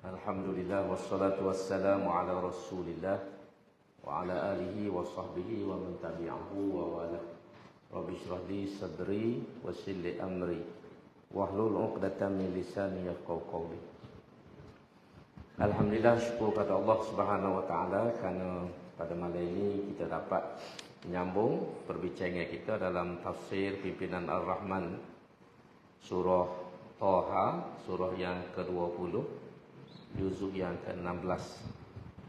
Alhamdulillah wassalatu wassalamu ala Rasulillah wa ala alihi wa sahbihi wa man tabi'ahu wa wala. Rabbi shrah li sadri wa yassir li amri wahlul 'uqdatam min lisani yafqahu qawli. Alhamdulillah, syukur kepada Allah Subhanahu wa taala kerana pada malam ini kita dapat menyambung perbincangan kita dalam tafsir pimpinan Ar-Rahman surah Taha, surah yang ke-20, juzuk yang ke-16.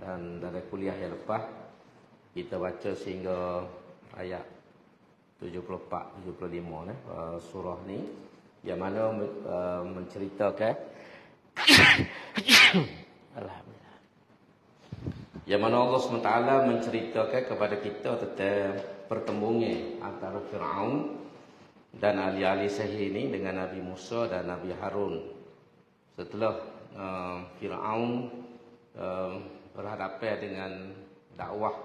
Dan dari kuliah yang lepas kita baca sehingga ayat 74-75 surah ni, yang mana menceritakan Alhamdulillah, yang mana Allah SWT menceritakan kepada kita tentang pertembungan antara Fir'aun dan ahli-ahli sihir ini dengan Nabi Musa dan Nabi Harun. Setelah Fir'aun berhadapan dengan dakwah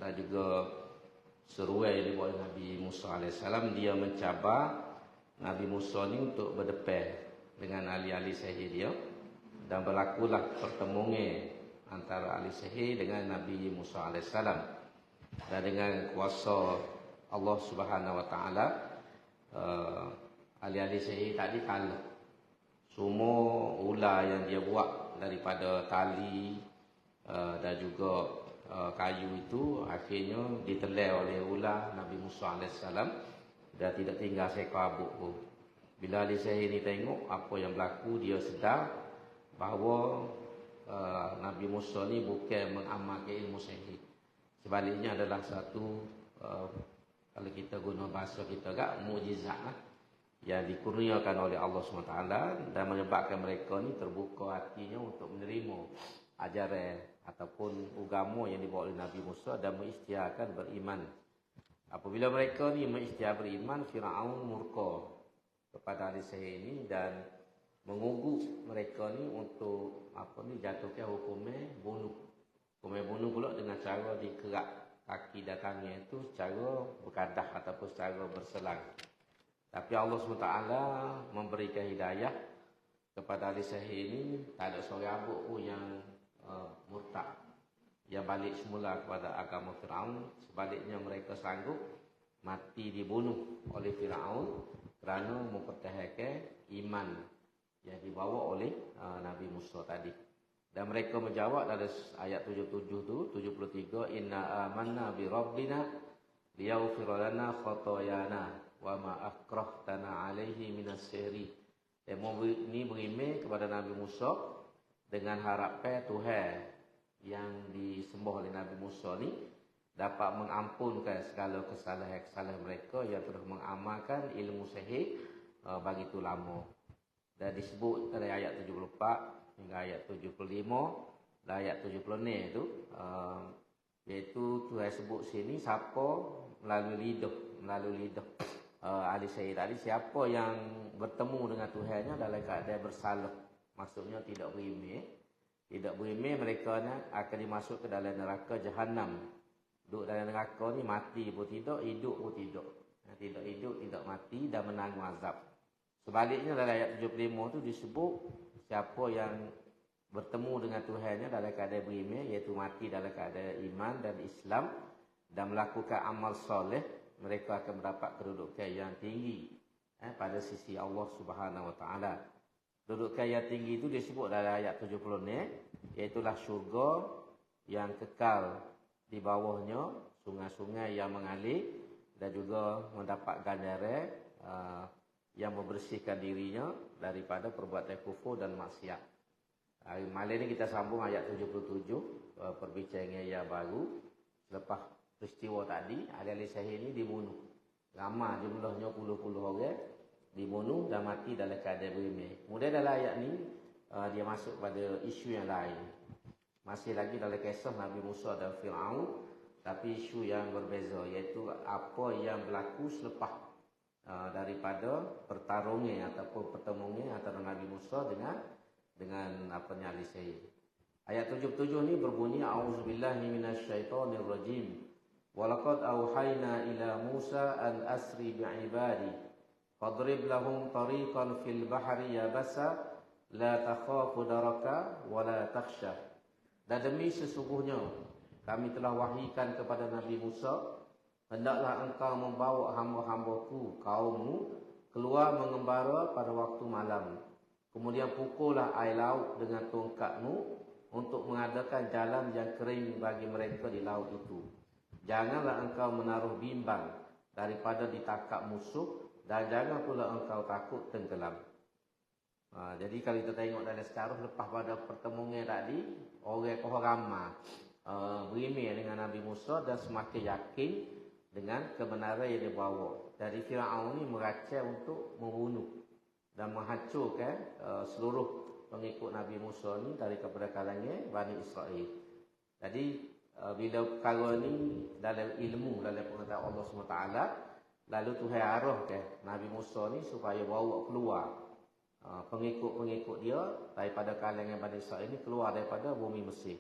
dan juga seruan yang dibuat Nabi Musa AS, dia mencabar Nabi Musa ni untuk berdepan dengan ahli-ahli sihir dia, dan berlakulah pertemuan antara ahli sihir dengan Nabi Musa AS. Dan dengan kuasa Allah Subhanahu Wa Taala, ahli-ahli sihir tadi kalah. Semua ular yang dia buat daripada tali dan juga kayu itu akhirnya ditelan oleh ular Nabi Musa AS, dan tidak tinggal seekor abuk pun. Bila ahli sihir ni tengok apa yang berlaku, dia sedar bahawa Nabi Musa ni bukan mengamalkan ilmu sihir. Sebaliknya adalah satu kalau kita guna bahasa kita agak mukjizat lah, yang dikurniakan oleh Allah SWT, dan menyebabkan mereka ni terbuka hatinya untuk menerima ajaran ataupun agama yang dibawa oleh Nabi Musa dan mengisytiharkan beriman. Apabila mereka ni mengisytihar beriman, Fir'aun murka kepada ahli sihir ini dan mengugut mereka ni untuk jatuhkan hukumnya bunuh. Hukumnya bunuh pula dengan cara dikerak kaki dan tangan itu secara berkadah ataupun secara berselang. Tapi Allah SWT memberikan hidayah kepada ahli sihir ini. Tak ada seorang abuk pun yang murtad, yang balik semula kepada agama Fir'aun. Sebaliknya mereka sanggup mati dibunuh oleh Fir'aun kerana mempertahankan iman yang dibawa oleh Nabi Musa tadi. Dan mereka menjawab dalam ayat 77 tu, 73, inna amanna bi rabbina liyaghfira lana khotoyana wa ma akrahtana alaihi minas sihri. Ini beriman kepada Nabi Musa dengan harapan Tuhan yang disembah oleh Nabi Musa ni dapat mengampunkan segala kesalahan-kesalahan mereka yang telah mengamalkan ilmu sihir begitu lama. Dan disebut dari ayat 74 hingga ayat 75 dan ayat 76 tu, iaitu Tuhan sebut sini siapa melalui lidah ahli sihir tadi, siapa yang bertemu dengan Tuhannya dalam keadaan bersalah, maksudnya tidak beriman, mereka akan dimasuk ke dalam neraka Jahannam. Duduk dalam neraka ni mati pun tidak, hidup pun tidak. Tidak hidup, tidak mati dan menanggung azab. Sebaliknya dalam ayat 75 tu disebut siapa yang bertemu dengan Tuhannya dalam keadaan beriman, iaitu mati dalam keadaan iman dan Islam dan melakukan amal soleh, mereka akan mendapat kedudukan yang tinggi pada sisi Allah Subhanahu Wa Taala. Kedudukan yang tinggi itu disebut dalam ayat 70 ni, iaitulah syurga yang kekal, di bawahnya sungai-sungai yang mengalir, dan juga mendapat ganjaran yang membersihkan dirinya daripada perbuatan kufur dan maksiat. Malam ini kita sambung ayat 77, perbincangan yang baru. Selepas peristiwa tadi, ahli-ahli sihir ini dibunuh. Ramai jumlahnya puluh-puluh orang dibunuh dan mati dalam keadaan beriman. Kemudian dalam ayat ni dia masuk pada isu yang lain. Masih lagi dalam kisah Nabi Musa dan Fir'aun, tapi isu yang berbeza, iaitu apa yang berlaku selepas daripada pertarungan ataupun pertemuan antara Nabi Musa dengan ahli sihir. Ayat 77 ni berbunyi, a'udzubillahi minasyaitonirrajim. Walaqad auhayna ila Musa an asri bi'ibadi fadrib lahum tariqan fil bahri yabasa la takhafu daraka wa la takhsha. Dan demi sesungguhnya kami telah wahyukan kepada Nabi Musa, hendaklah engkau membawa hamba-hambaku kaummu keluar mengembara pada waktu malam. Kemudian pukullah air laut dengan tongkatmu untuk mengadakan jalan yang kering bagi mereka di laut itu. Janganlah engkau menaruh bimbang daripada ditangkap musuh, dan jangan pula engkau takut tenggelam. Jadi kalau kita tengok dalam sejarah lepas pada pertemuan tadi, orang ramai berimeh dengan Nabi Musa dan semakin yakin dengan kebenaran yang dia bawa. Jadi Firaun ni meracau untuk membunuh dan menghancurkan seluruh pengikut Nabi Musa ni dari kepada kalangan Bani Israel. Jadi bila perkara ni dalam ilmu, dalam pengetahuan Allah SWT, lalu Tuhan arahkan Nabi Musa ni supaya bawa keluar pengikut-pengikut dia daripada kalangan Bani Israel ni keluar daripada bumi Mesir.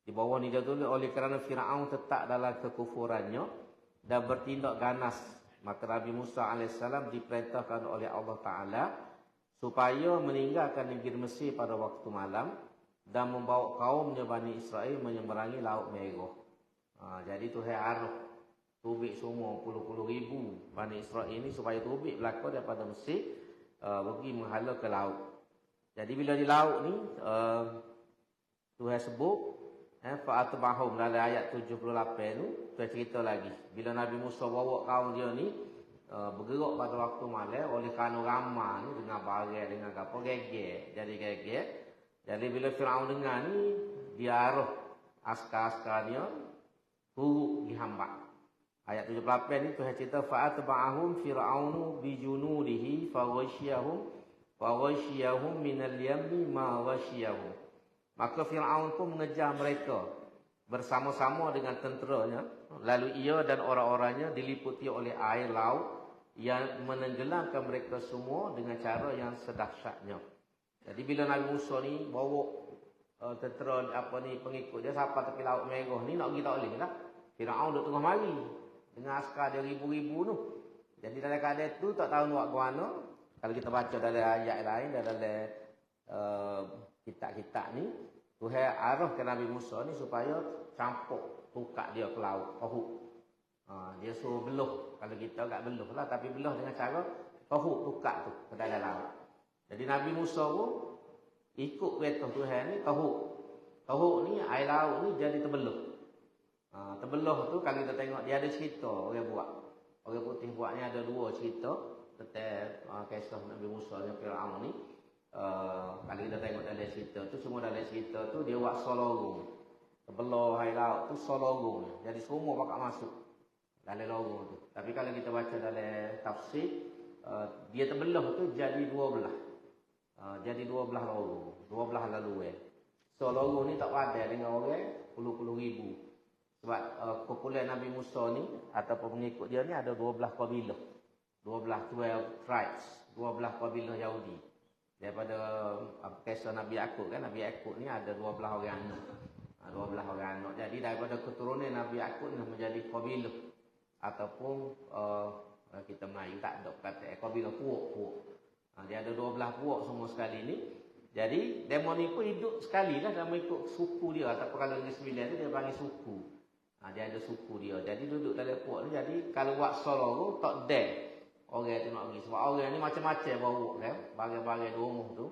Di bawah ni dia tulis, oleh kerana Firaun tetap dalam kekufurannya dan bertindak ganas, maka Nabi Musa AS diperintahkan oleh Allah Ta'ala supaya meninggalkan negeri Mesir pada waktu malam dan membawa kaumnya Bani Israel menyeberangi Laut Merah. Jadi Tuhan arah tubik semua puluh-puluh ribu Bani Israel ini supaya tubik berlaku daripada Mesir pergi menghala ke laut. Jadi bila di laut ni Tuhan sebut fa'atbahum dalam ayat 78 tu, Tuhan cerita lagi bila Nabi Musa bawa kaum dia ni bergerak pada waktu malam oleh kerana ramai ni dengan barai dengan apa geger. Jadi geger. Jadi bila Firaun dengar ni, dia arah askar-askarnya turut dihambat. Ayat 78 ni Tuhan cerita fa'atba'ahum fir'aunu bijunudihi faghashiyahum minal yammi ma ghashiyahum. Maka Firaun pun mengejar mereka bersama-sama dengan tenteranya, lalu ia dan orang-orangnya diliputi oleh air laut yang menenggelamkan mereka semua dengan cara yang sedahsyatnya. Jadi bila Nabi Musa ni bawa tentera pengikut dia sampai tepi Laut Merah ni, nak pergi tak boleh lah. Firaun duduk tengah mari dengan askar dia ribu-ribu tu. Jadi dalam keadaan tu tak tahu buat ke mana. Kalau kita baca dalam ayat lain, dalam kitab-kitab ni, Tuhan arah ke Nabi Musa ni supaya campur tukar dia ke laut Uhud. Dia suruh beluh. Kalau kita tak beluh lah, tapi beluh dengan cara Uhud tukar tu ke dalam laut. Jadi Nabi Musa pun ikut perintah Tuhan ni Uhud. Uhud ni air laut ni jadi terbeluh. Terbeluh tu kalau kita tengok dia ada cerita orang buat. Orang putih buat ni ada dua cerita tentang kisah Nabi Musa dengan Firaun ni. Kalau kita tengok dalam cerita tu, semua dalam cerita tu dia buat solorong. Terbelah air laut tu solorong. Jadi semua bakal masuk dalam lorong tu. Tapi kalau kita baca dalam tafsir, dia terbelah tu jadi dua belah. Jadi dua belah lorong, dua belah laluan. So lorong ni tak padan dengan orang puluh-puluh ribu. Sebab kumpulan Nabi Musa ni ataupun pengikut dia ni ada 12 kabilah. 12 tribes, 12 kabilah Yahudi. Daripada kisah Nabi Yakub kan, Nabi Yakub ni ada 12 orang anak. 12 orang anak. Jadi daripada keturunan Nabi Yakub ni menjadi kabilah ataupun kita Melayu tak ada kata kabilah puak-puak. Dia ada 12 puak semua sekali ni. Jadi demo ni pun hidup sekali lah dalam ikut suku dia. Ataupun kalau Negeri Sembilan tu dia panggil suku. Dia ada suku dia. Jadi duduk dalam puak ni. Jadi kalau buat solong tak ada orang tu nak pergi. Sebab orang ni macam-macam bawa kan. Bagai-bagai rumah tu.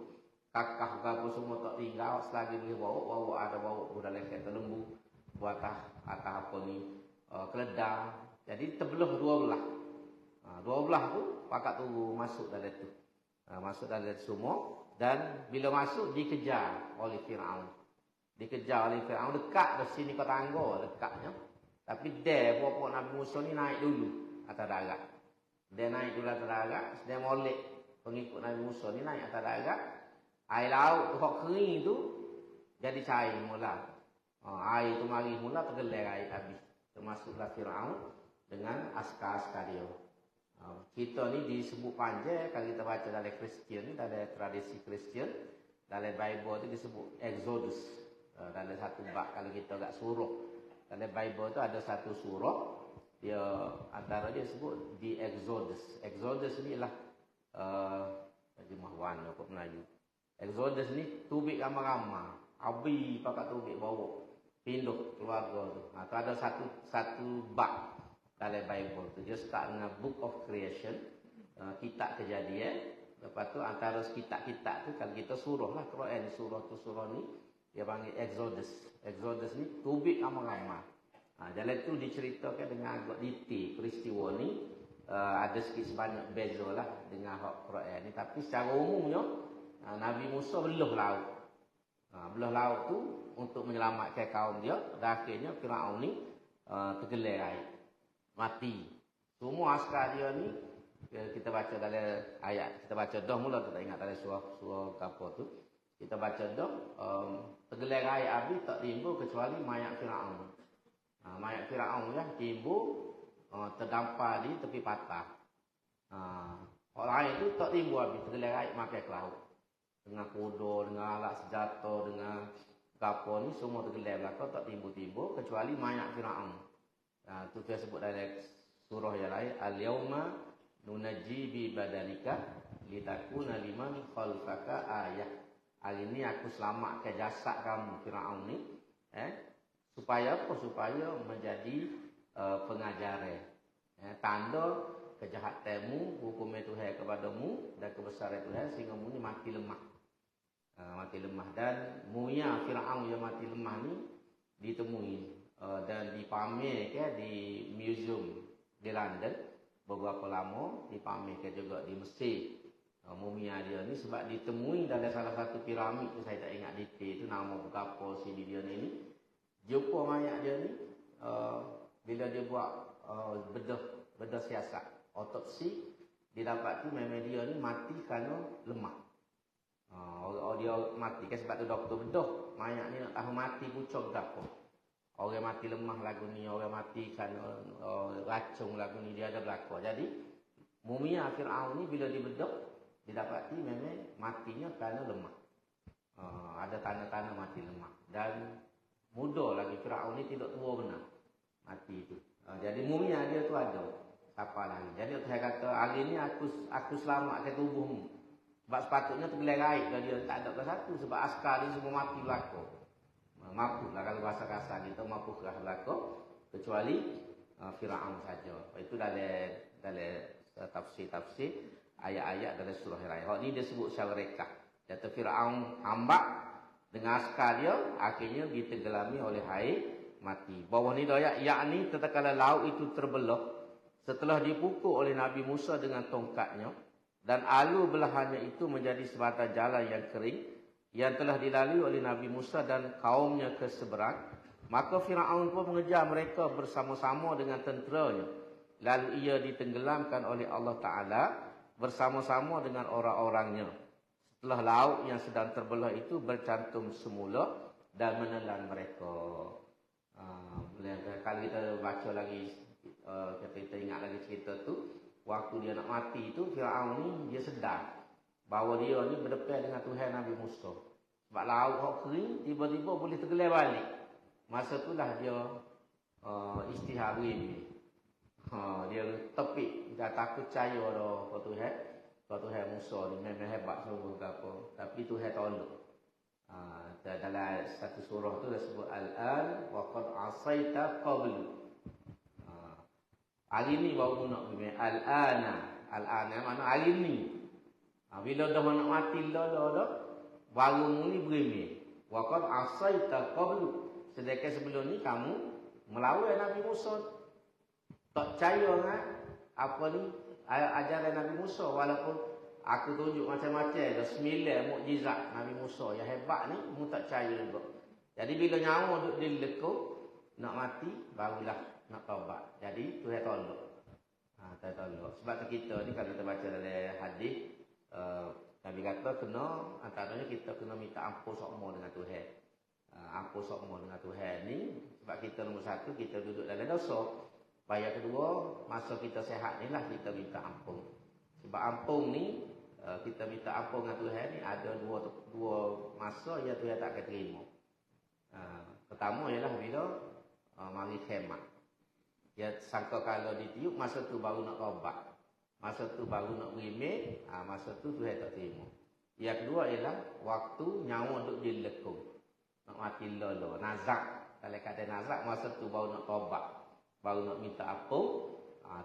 Kakak ke apa semua tak tinggal. Selagi boleh bawa ada bawa pun dalam kereta lembu. Buat atas apa ni. Keledar. Jadi terbelah dua belah. Dua belah tu pakat tunggu masuk dalam tu. Masuk dalam semua. Dan bila masuk dikejar oleh Firaun. Dikejar oleh Firaun dekat ke sini ke tangga dekatnya. Tapi dia puak-puak Nabi Musa ni naik dulu atas darat. Dia naik dulu atas darat, dia molek pengikut Nabi Musa ni naik atas darat. Air laut tu hok kering tu jadi cair mula. Air tu mari mula tergelar air habis. Termasuklah Firaun dengan askar-askar dia. Cerita ni disebut panjang kalau kita baca dalam Kristian ni, dalam tradisi Kristian, dalam Bible tu disebut Exodus. Dalam satu bab kalau kita agak surah. Dalam Bible tu ada satu surah, dia antara dia sebut The Exodus. Exodus ni ialah terjemah warna kot Melayu. Exodus ni tubik ramai-ramai. Abi pakat tubik bawa. Pindah keluarga tu. Tu ada satu bab dalam Bible tu. Dia start dengan Book of Creation. Kitab Kejadian. Lepas tu antara kitab-kitab tu kalau kita surah lah Quran surah tu surah ni dia panggil Exodus. Exodus ni tubik ramai-ramai. Jalan tu diceritakan dengan agak detail peristiwa ni. Ada sikit sebanyak beza lah dengan hak Quran ni. Tapi secara umumnya Nabi Musa belah laut. Belah laut tu untuk menyelamatkan kaum dia. Dan akhirnya Firaun ni tergelar air. Mati. Semua askar dia ni kita baca dalam ayat. Kita baca dah mula tu tak ingat dalam surah apa tu. Kita baca dah tergelar air habis tak timbul kecuali mayat Firaun. Mayat Firaun ya timbul terdampar di tepi patah. Orang lain tu tak timbul habis tergelar air makan ke laut. Dengan kuda, dengan alat senjata, dengan kapal ni semua tergelar belakang tak timbul-timbul kecuali mayat Firaun. Tu dia sebut dalam surah yang lain al-yauma nunajji bi badanika litakuna liman khalfaka ayah. Hari ni aku selamatkan jasad kamu Firaun ni supaya apa? Supaya menjadi pengajaran. Tanda kejahatanmu, hukum Tuhan kepadamu dan kebesaran Tuhan sehingga mu ni mati lemah. Mati lemah dan muya Firaun yang mati lemah ni ditemui dan dipamerkan di museum di London. Beberapa lama dipamerkan juga di Mesir. Mumia dia ni sebab ditemui dalam salah satu piramid tu saya tak ingat detail tu nama berapa sini dia ni. Jumpa mayat dia ni bila dia buat bedah siasat otopsi didapati memang dia ni mati kerana lemah. Dia mati kan sebab tu doktor bedah mayat ni nak tahu mati pucuk berapa. Orang mati lemah lagu ni, orang mati kerana racun lagu ni dia ada berlaku. Jadi mumia Firaun ni bila dibedah didapati memang matinya kerana lemah. Ada tanda-tanda mati lemah dan muda lagi Firaun ni tidak tua benar mati itu. Jadi mumia dia tu ada. Siapa lagi? Jadi saya kata hari ni aku selamatkan tubuhmu. Sebab sepatutnya tergelar air dia tak ada ke satu sebab askar ni semua mati belaka. Mabuklah kalau bahasa kasar kita mabuklah belaka kecuali Firaun saja. Itu dalam tafsir ayat-ayat dalam surah Al-Ra'd. Hak ni dia sebut secara rekah. Kata Firaun hambak dengan askar dia akhirnya ditenggelami oleh air mati. Bawah ni dah yakni tatkala laut itu terbelah setelah dipukul oleh Nabi Musa dengan tongkatnya dan alur belahannya itu menjadi sebatang jalan yang kering yang telah dilalui oleh Nabi Musa dan kaumnya ke seberang, maka Firaun pun mengejar mereka bersama-sama dengan tenteranya. Lalu ia ditenggelamkan oleh Allah Ta'ala bersama-sama dengan orang-orangnya. Setelah laut yang sedang terbelah itu bercantum semula dan menelan mereka. Kalau kita baca lagi, kita ingat lagi cerita tu, waktu dia nak mati itu, Firaun ni dia sedar bahawa dia ni berdepan dengan Tuhan Nabi Musa. Sebab laut hok kering, tiba-tiba boleh tergelar balik. Masa itulah dia istihar ini. Dia tepik, dia tak percaya dah Tuhan Musa ni memang hebat sungguh ke apa. Tapi Tuhan tolong. Dalam satu surah tu dia sebut al-an wa qad asaita qablu. Hari ni baru nak pergi al-ana mana hari ni. Bila dah nak mati dah baru mula berimeh. Wa qad asaita qablu. Sedangkan sebelum ni kamu melawan Nabi Musa. Tak percaya dengan apa ni ajaran Nabi Musa walaupun aku tunjuk macam-macam dah 9 mukjizat Nabi Musa yang hebat ni mu tak percaya juga. Jadi bila nyawa duduk di lekuk nak mati barulah nak taubat. Jadi Tuhan tolong. Tuhan tolong. Sebab tu kita ni kalau kita baca dalam hadis Nabi kata kena antaranya kita kena minta ampun sokmo dengan Tuhan. Ampun sokmo dengan Tuhan ni sebab kita nombor satu kita duduk dalam dosa. Yang kedua masa kita sihat ni lah kita minta ampun. Sebab ampun ni kita minta ampun dengan Tuhan ni ada dua masa yang Tuhan tak akan terima. Pertama ialah bila mari khidmat. Dia sangka kalau ditiup masa tu baru nak taubat. Masa tu baru nak berimeh, masa tu Tuhan tak terima. Yang kedua ialah waktu nyawa duk dilekung. Nak mati lolo, nazak. Kalau kata nazak masa tu baru nak taubat, baru nak minta ampun,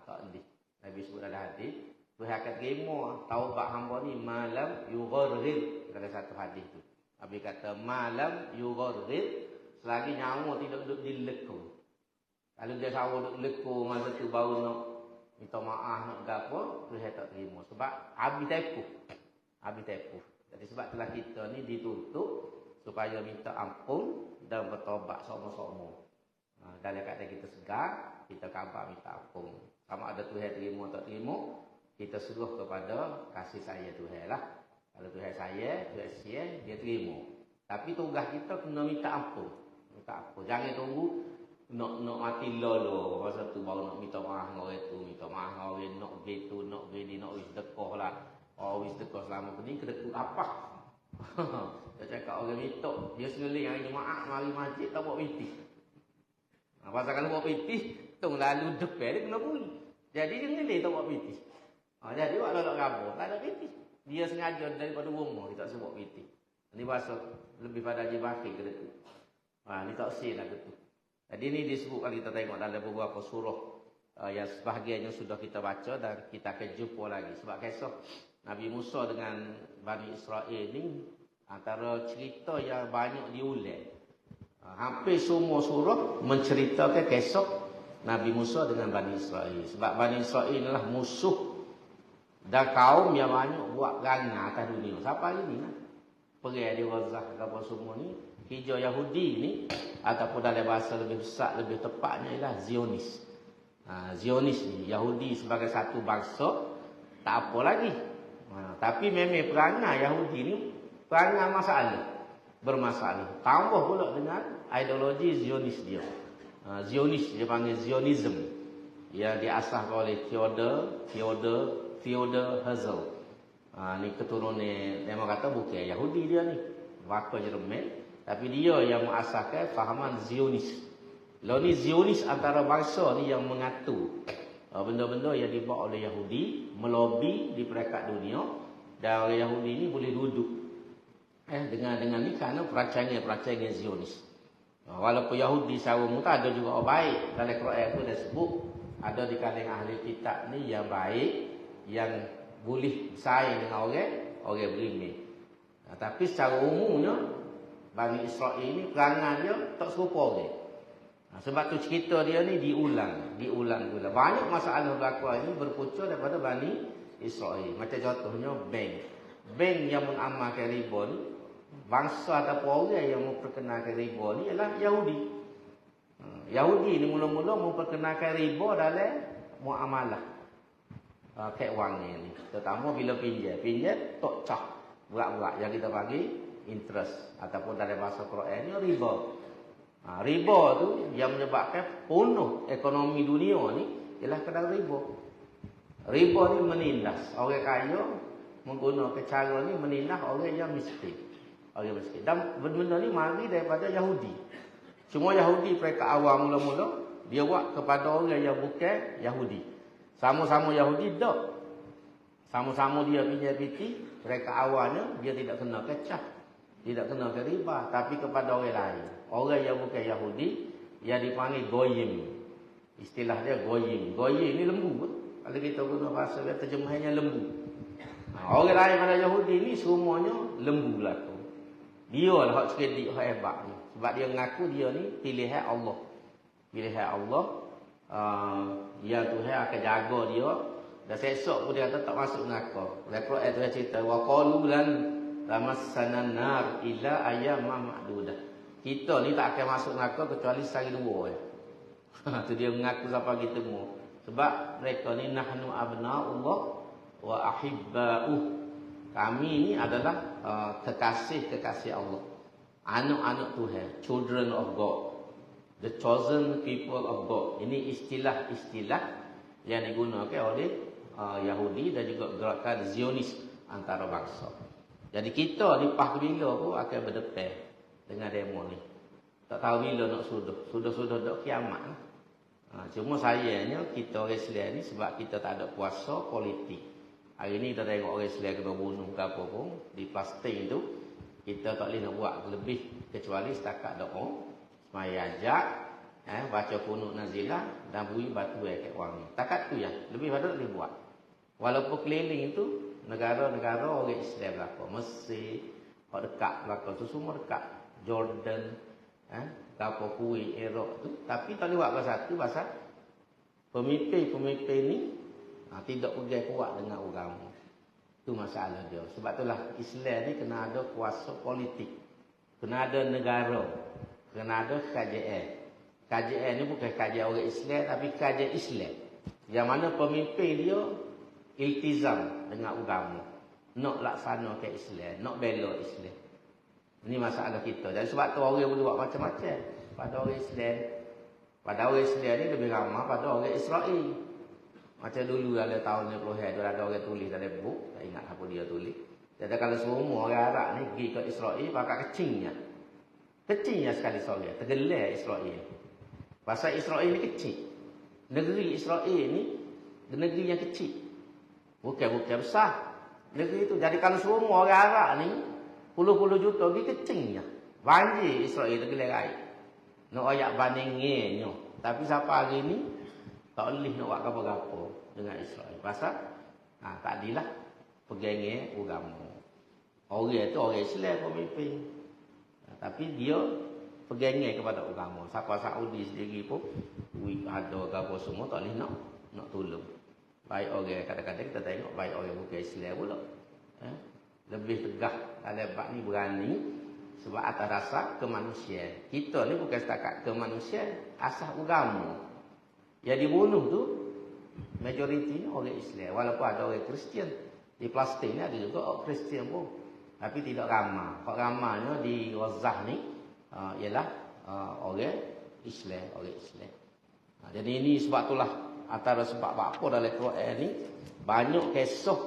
tak boleh. Nabi sebut dalam hadis, Tuhan akan terima taubat hamba ni malam yugharghir. Dalam satu hadis tu. Nabi kata malam yugharghir, selagi nyawa tidak duduk dilekung. Kalau dia sawa duduk lekung masa tu baru nak minta maaf, nak gapo, Tuhan tak terima. Sebab habis tepuh. Habis tepuh. Jadi sebab itulah kita ni dituntut supaya minta ampun dan bertobat sama-sama. Dalam keadaan kita segar, kita khabar minta ampun. Sama ada Tuhan terima tak terima, kita suruh kepada kasih sayang Tuhan lah. Kalau Tuhan sayang, Tuhan siap, dia terima. Tapi tugas kita kena minta ampun. Minta ampun. Jangan tunggu nak mati lolo. Masa tu baru nak minta maaf dengan orang tu, minta maaf dengan orang nak gitu, nak gini, nak wis dekoh lah. Oh wis dekoh selama ni kedekut apa? Dia cakap orang mitok, dia seliling hari Jumaat mari masjid tak buat pitih. Pasal kalau buat pitih, tung lalu depan dia kena bunyi. Jadi dia seliling tak buat pitih. Jadi buat lolok kabur, tak ada pitih. Dia sengaja daripada rumah dia tak sebut pitih. Ini bahasa lebih pada Haji Bakir ke tu. Ni tak sih lah tu. Jadi ini disebutkan kita tengok dalam beberapa surah yang sebahagiannya sudah kita baca dan kita akan jumpa lagi. Sebab kisah Nabi Musa dengan Bani Israel ini antara cerita yang banyak diulang. Hampir semua surah menceritakan kisah Nabi Musa dengan Bani Israel. Sebab Bani Israel inilah musuh dan kaum yang banyak buat perangai atas dunia. Siapa ini? Perang di Gaza apa semua ni. Hijau Yahudi ni ataupun dalam bahasa lebih besar, lebih tepatnya ialah Zionis. Zionis ni Yahudi sebagai satu bangsa tak apa lagi. Tapi memang perangai Yahudi ni perangai masalah, bermasalah. Tambah pula dengan ideologi Zionis dia. Zionis dia panggil Zionism. Yang diasaskan oleh Theodor Herzl. Ni keturunan memang kata bukan Yahudi dia ni. Bapa Jerman. Tapi dia yang mengasaskan fahaman Zionis. Lalu ni Zionis antara bangsa ni yang mengatur benda-benda yang dibuat oleh Yahudi, melobi di peringkat dunia, dan orang Yahudi ni boleh duduk dengan ni kerana perancangan Zionis. Walaupun Yahudi secara umum ada juga orang baik. Dalam Quran tu dah sebut ada di kalangan ahli kitab ni yang baik, yang boleh bersaing dengan orang beriman. Tapi secara umumnya Bani Israel ni perangai dia tak serupa orang. Sebab tu cerita dia ni diulang. Banyak masalah berlaku ini berpunca daripada Bani Israel. Macam contohnya bank yang mengamalkan riba ni, bangsa ataupun orang yang memperkenalkan riba ni ialah Yahudi. Yahudi ni mula-mula memperkenalkan riba dalam muamalah keuangan ni. Terutama bila pinjam tak cah berat-berat yang kita panggil interest ataupun dalam bahasa Quran ni riba. Riba tu yang menyebabkan punah ekonomi dunia ni ialah kerana riba. Riba ni menindas orang kaya menggunakan cara ni menindas orang yang miskin. Dan benda ni mari daripada Yahudi. Cuma Yahudi mereka awal mula-mula dia buat kepada orang yang bukan Yahudi. Sama-sama Yahudi tak. Sama-sama dia pinjam piti, mereka awalnya dia tidak kena kecah. Tidak kena ke riba, tapi kepada orang lain. Orang yang bukan Yahudi, yang dipanggil Goyim. Istilah dia Goyim. Goyim ni lembu. Kalau kita guna bahasa dia, terjemahannya lembu. Orang lain pada Yahudi ni semuanya lembu belaka. Dia lah hak cerdik, hak hebat ni. Sebab dia mengaku dia ni pilihan Allah. Pilihan Allah. Yang Tuhan akan jaga dia. Dan esok pun dia kata tak masuk neraka. Lepas itu dia cerita. Wa qalu lan lamassana nar illa ayyama ma'dudah. Kita ni tak akan masuk neraka kecuali sehari dua. Tu dia mengaku siapa kita semua. Sebab mereka ni nahnu abna'ullah wa ahibba'uh. Kami ni adalah kekasih-kekasih Allah. Anak-anak Tuhan, children of God. The chosen people of God. Ini istilah-istilah yang digunakan oleh Yahudi dan juga gerakan Zionis antara bangsa. Jadi kita ni pas bila pun akan berdepan dengan demo ni. Tak tahu bila nak sudah. Sudah dak kiamat. Cuma sayangnya kita orang Islam ni sebab kita tak ada kuasa politik. Hari ni kita tengok orang Islam kena bunuh ke apa pun, di Palestin tu, kita tak boleh nak buat lebih kecuali setakat doa, semaya ajak, baca kunut nazilah dan bui batu kat wangi. Takat tu ya, lebih pada tak boleh buat. Walaupun keliling itu negara-negara orang Islam belaka, Mesir, hak dekat belaka tu semua dekat, Jordan, apa Kuwait, Iraq tu, tapi tak boleh buat pasal tu, pasal pemimpin-pemimpin ni tidak pegang kuat dengan agama. Itu masalah dia. Sebab itulah Islam ni kena ada kuasa politik, kena ada negara, kena ada KJN. KJN ni bukan kajian orang Islam, tapi kajian Islam. Yang mana pemimpin dia iltizam dengan agama, nak laksana ke Islam, nak bela Islam. Ini masalah kita. Jadi sebab tu orang boleh buat macam-macam pada orang Islam. Pada orang Islam ni lebih ramah pada orang Israel. Macam dulu dalam tahun 90 tu ada orang tulis dalam buku, tak ingat apa dia tulis. Jadi kalau semua orang Arab ni pergi ke Israel, pakai kecilnya. Kecilnya sekali Israel, tergelar Israel. Pasal Israel ni kecil. Negeri Israel ni negeri yang kecil. Bukan besar. Negeri itu. Jadi kalau semua orang Arab ni puluh-puluh juta pergi kecilnya. Banjir Israel tergelar air. Nak ayak bandingnya. Tapi siapa hari ni tak boleh nak buat apa-apa dengan Israel. Pasal tak adilah pegangnya agama. Orang itu orang Islam pemimpin. Tapi dia pegangnya kepada agama. Siapa Saudi sendiri pun ada agama semua tak boleh nak tolong. Baik orang kadang-kadang kita tengok baik orang bukan Islam pula. Lebih tegah dalam bab ni berani sebab atas dasar kemanusiaan. Kita ni bukan setakat kemanusiaan, asas agama. Yang dibunuh tu majoritinya orang Islam, walaupun ada orang Kristian. Di Palestin ni ada juga orang Kristian pun, tapi tidak ramai. Hak ramainya di Gaza ni ialah orang Islam. Jadi ini sebab itulah antara sebab apa dalam Quran ni banyak kisah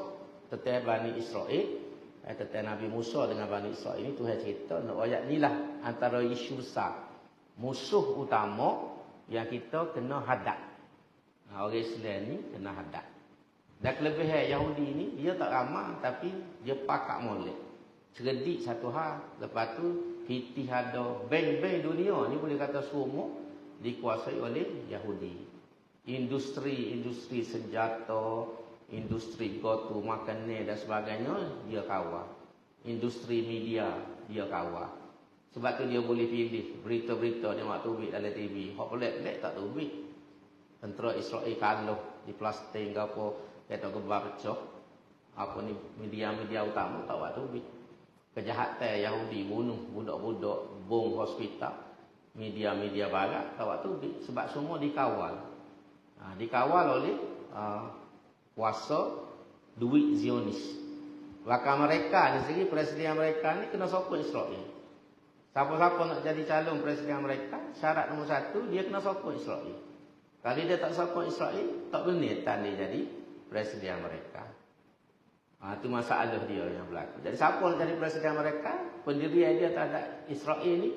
tentang Bani Israel, tentang Nabi Musa dengan Bani Israel ini. Tuhan cerita nak ayat ni lah antara isu besar, musuh utama yang kita kena hadap. Orang Islam ni kena hadap. Dan kelebihan Yahudi ni dia tak ramah, tapi dia pakak molek. Cerdik satu hal, lepas tu hitih ada bank-bank dunia ni boleh kata semua dikuasai oleh Yahudi. Industri senjata, industri gotu makanan dan sebagainya dia kawal. Industri media dia kawal. Sebab tu dia boleh pilih berita-berita dia nak tubik dalam TV. Hak pelik-pelik tak tubik. Tentera Israel kalah di Palestin ke apa, kata gembar pecah. Apa ni media-media utama tak buat tubik. Kejahatan Yahudi bunuh budak-budak, bom hospital. Media-media barat tak buat tubik sebab semua dikawal. Dikawal oleh kuasa duit Zionis. Bahkan mereka ni sendiri, presiden mereka ni kena sokong Israel. Siapa-siapa nak jadi calon presiden mereka, syarat nombor 1 dia kena sokong Israel. Kalau dia tak sokong Israel, tak benar dia jadi presiden mereka. Itu masalah dia yang berlaku. Jadi siapa nak jadi presiden mereka, pendirian dia terhadap Israel ni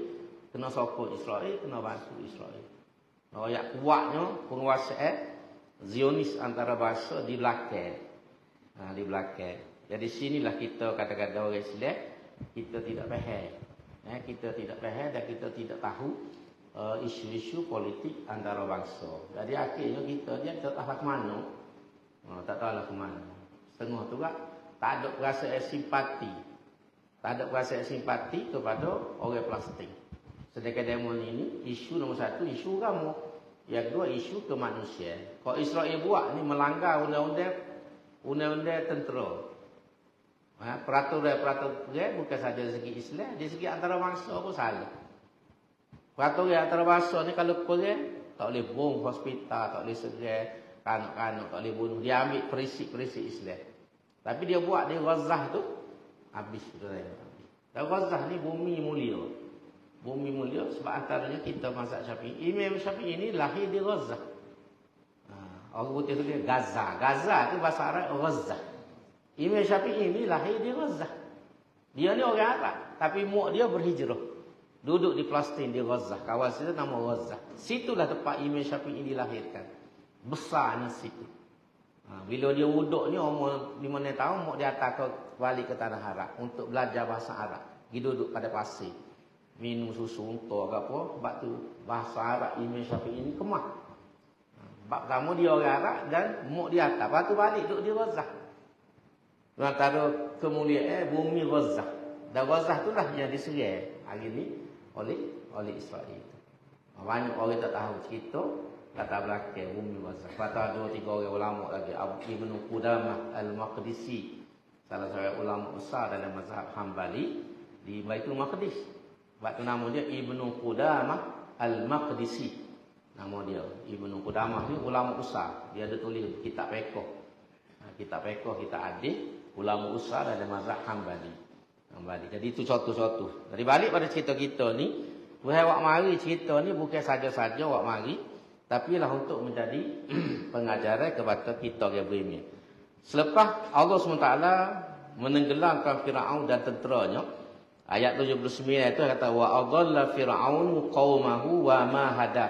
kena sokong Israel, kena bantu Israel. Ayat kuatnya penguasaan Zionis antara bahasa di belakang. Di belakang. Jadi sinilah kita kata-kata orang Islam, kita tidak faham. Kita tidak faham dan kita tidak tahu isu-isu politik antara bangsa. Jadi akhirnya dia tak tahu ke mana. Tak tahu lah ke mana. Setengah tu tak ada perasaan simpati. Tak ada perasaan simpati kepada orang Palestin. Sedangkan demo ini isu nombor 1 isu agama, yang kedua isu kemanusiaan. Kalau Israel buat ni melanggar undang-undang tentera. Peraturan bukan saja dari segi Islam, dari segi antara bangsa pun salah. Peraturan antara bangsa ni kalau perang tak boleh bom hospital, tak boleh serang kanak-kanak, tak boleh bunuh. Dia ambil perisik-perisik Islam. Tapi dia buat di Gaza tu habis sudah. Dan Gaza ni bumi mulia. Bumi mulia sebab antaranya kita mazhab Syafi'i. Imam Syafi'i ini lahir di Gaza. Orang putih tu dia Gaza. Gaza tu bahasa Arab Gaza. Imam Syafi'i ini lahir di Gaza. Dia ni orang Arab, tapi mak dia berhijrah. Duduk di Palestin di Gaza. Kawasan itu nama Gaza. Situlah tempat Imam Syafi'i dilahirkan. Besarnya situ. Bila dia wuduk ni umur 5 tahun, mau dia hantar balik ke tanah Arab untuk belajar bahasa Arab. Pergi duduk pada pasir. Minum susu unta ke apa. Sebab tu bahasa Arab Imam Syafi'i ni kemah. Sebab pertama dia orang Arab dan mau dia hantar. Lepas tu balik duduk di Ghazah. Antara kemuliaan bumi Ghazah. Dan Ghazah tu lah yang diserang hari ni oleh Israel. Banyak orang tak tahu cerita latar belakang bumi Ghazah. Kata 2-3 orang ulama lagi, Ibn Qudamah Al-Maqdisi, salah seorang ulama besar dalam mazhab Hambali di Baitul Maqdis. Sebab tu nama dia Ibn Qudamah Al-Maqdisi. Nama dia Ibn Qudamah ni ulama besar. Dia ada tulis kitab fiqh. Kitab fiqh, kitab hadis, ulama besar dalam mazhab Hambali. Jadi itu contoh-contoh. Dari balik pada cerita kita ni, Tuhan wak mari cerita ni bukan saja-saja wak mari, tapi lah untuk menjadi pengajaran kepada kita yang beriman. Selepas Allah SWT menenggelamkan Firaun dan tenteranya, ayat 79 itu kata wa adalla fir'aunu qaumahu wa ma hada.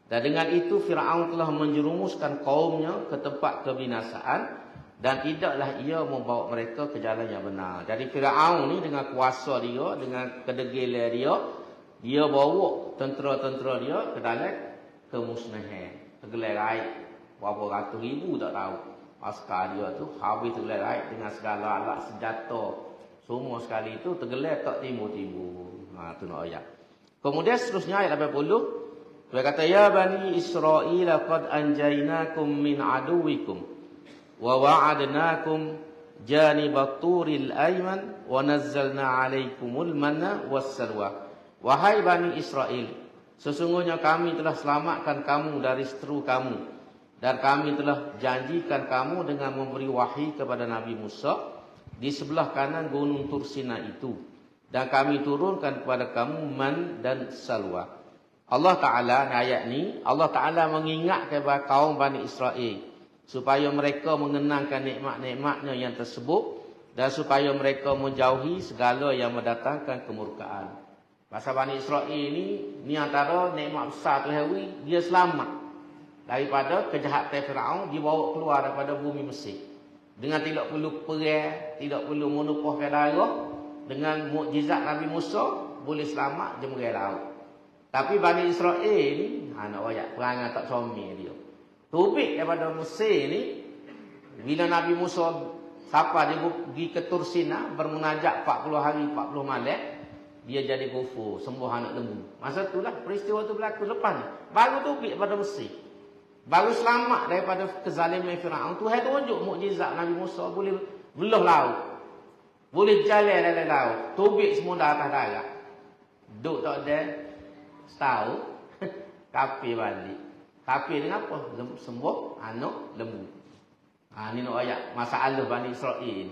Dan dengan itu Firaun telah menjerumuskan kaumnya ke tempat kebinasaan dan tidaklah ia membawa mereka ke jalan yang benar. Jadi Firaun ni dengan kuasa dia, dengan kedegilan dia bawa tentera-tentera dia ke dalam kemusnahan. Tergelar raib berapa ratus ribu tak tahu. Askar dia tu habis tergelar raib dengan segala alat senjata. Semua sekali itu tergelar tak timbul-timbul. Tu nak ayat. Kemudian seterusnya ayat 80. Dia kata ya bani Israil qad anjaynakum min aduwikum wa wa'adnakum janibat turil ayman wa nazzalna 'alaikumul manna wassalwa. Wahai Bani Israel, sesungguhnya kami telah selamatkan kamu dari seteru kamu dan kami telah janjikan kamu dengan memberi wahyi kepada Nabi Musa di sebelah kanan gunung Tursina itu dan kami turunkan kepada kamu man dan salwa. Allah Ta'ala, ayat ni Allah Ta'ala mengingat kepada kaum Bani Israel supaya mereka mengenangkan nikmat-nikmatnya yang tersebut dan supaya mereka menjauhi segala yang mendatangkan kemurkaan. Pasal Bani Israel ni antara nikmat besar Tuhan dia selamat daripada kejahatan Firaun, dibawa keluar daripada bumi Mesir. Dengan tidak perlu perang, tidak perlu menumpahkan darah, dengan mukjizat Nabi Musa boleh selamat jemurah laut. Tapi Bani Israel ni nak ayat perangai tak comel dia. Tubik daripada Mesir ni bila Nabi Musa siapa dia pergi ke Tursina bermunajat 40 hari 40 malam, dia jadi kufur, sembuh anak lembu. Masa itulah peristiwa itu berlaku lepas ni. Baru tubik pada Mesir. Baru selamat daripada kezaliman Firaun. Tuhan tunjuk mukjizat Nabi Musa boleh belah laut. Boleh jalan dalam laut. Tubik semua dah atas darat. Duk tak ada setahun. Kafir balik. Kafir dengan apa? Sembuh anak lembu. Ni nak ayat masalah Bani Israel.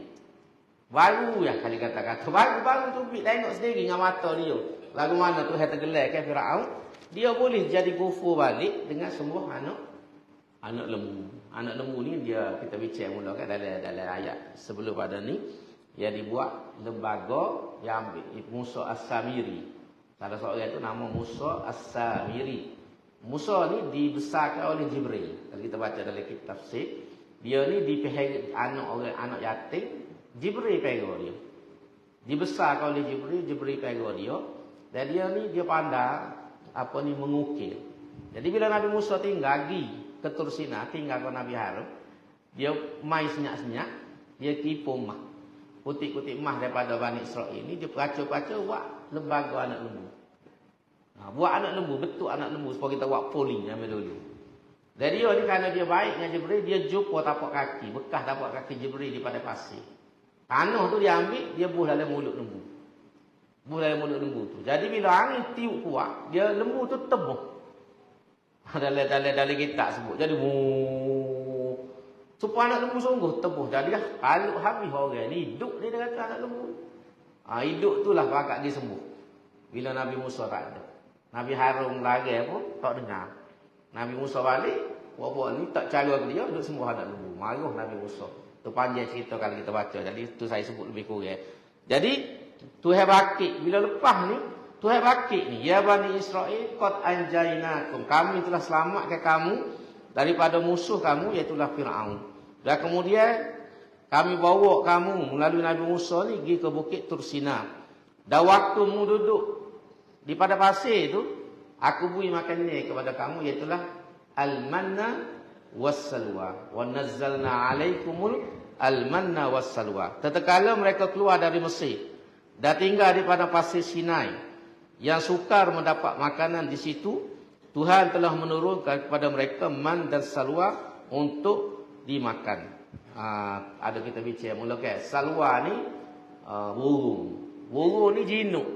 Baru ya kali kata-kata. Baru tubik tengok sendiri dengan mata dia. Lagu mana Tuhan tergelar kan Firaun. Dia boleh jadi kufur balik dengan sembuh anak lembu. Anak lembu ni dia kita bincang mula kan dalam ayat sebelum pada ni. Dia dibuat lembaga yang ambil Musa As-Samiri. Salah seorang itu nama Musa As-Samiri. Musa ni dibesarkan oleh Jibril. Kalau kita baca dalam kitab tafsir. Dia ni dipelihara anak yatim. Jibril pegang dia. Dibesarkan oleh Jibril pegang dia. Dan dia ni dia pandai mengukir. Jadi bila Nabi Musa tinggal pergi ke Tursina, tinggal ke Nabi Harun, dia mai senyap-senyap, dia tipu mah. Kutik-kutik mah daripada Bani Israel ni dia peracau-peracau buat lembaga anak lembu. Buat anak lembu, betul anak lembu supaya kita buat polling zaman dulu. Jadi dia ni kerana dia baik dengan Jibril, dia jumpa tapak kaki, bekas tapak kaki Jibril di pada pasir. Tanah tu dia ambil, dia buh dalam mulut lembu. Buh dalam mulut lembu tu. Jadi bila angin tiup kuat, dia lembu tu tebuh. Dalam kitab sebut. Jadi supaya anak lembu sungguh tebuh. Jadi kalau habis orang ni hidup dia dengan anak lembu. Hidup tu lah bakal dia sembuh. Bila Nabi Musa tak ada. Nabi Harun lagi pun tak dengar. Nabi Musa balik, buat-buat ni tak cara ke dia, duduk sembuh anak lembu. Marah Nabi Musa. Itu panjang cerita kalau kita baca. Jadi itu saya sebut lebih kurang. Jadi Tuhan bakit. Bila lepas ni, Tuhan bakit ni. Ya Bani Israel, qad anjaynakum. Kami telah selamatkan kamu daripada musuh kamu, iaitulah Firaun. Dan kemudian kami bawa kamu melalui Nabi Musa ni pergi ke Bukit Tursina. Dan waktu mu duduk di pada pasir itu, aku beri makan ni kepada kamu, iaitulah al-manna was-salwa. Wa nazzalna 'alaikumul al-manna was-salwa. Tatkala mereka keluar dari Mesir dan tinggal di pada pasir Sinai, yang sukar mendapat makanan di situ, Tuhan telah menurunkan kepada mereka man dan salwa untuk dimakan. Ada kita bicara mula kan. Salwa ni burung. Burung ni jinuk.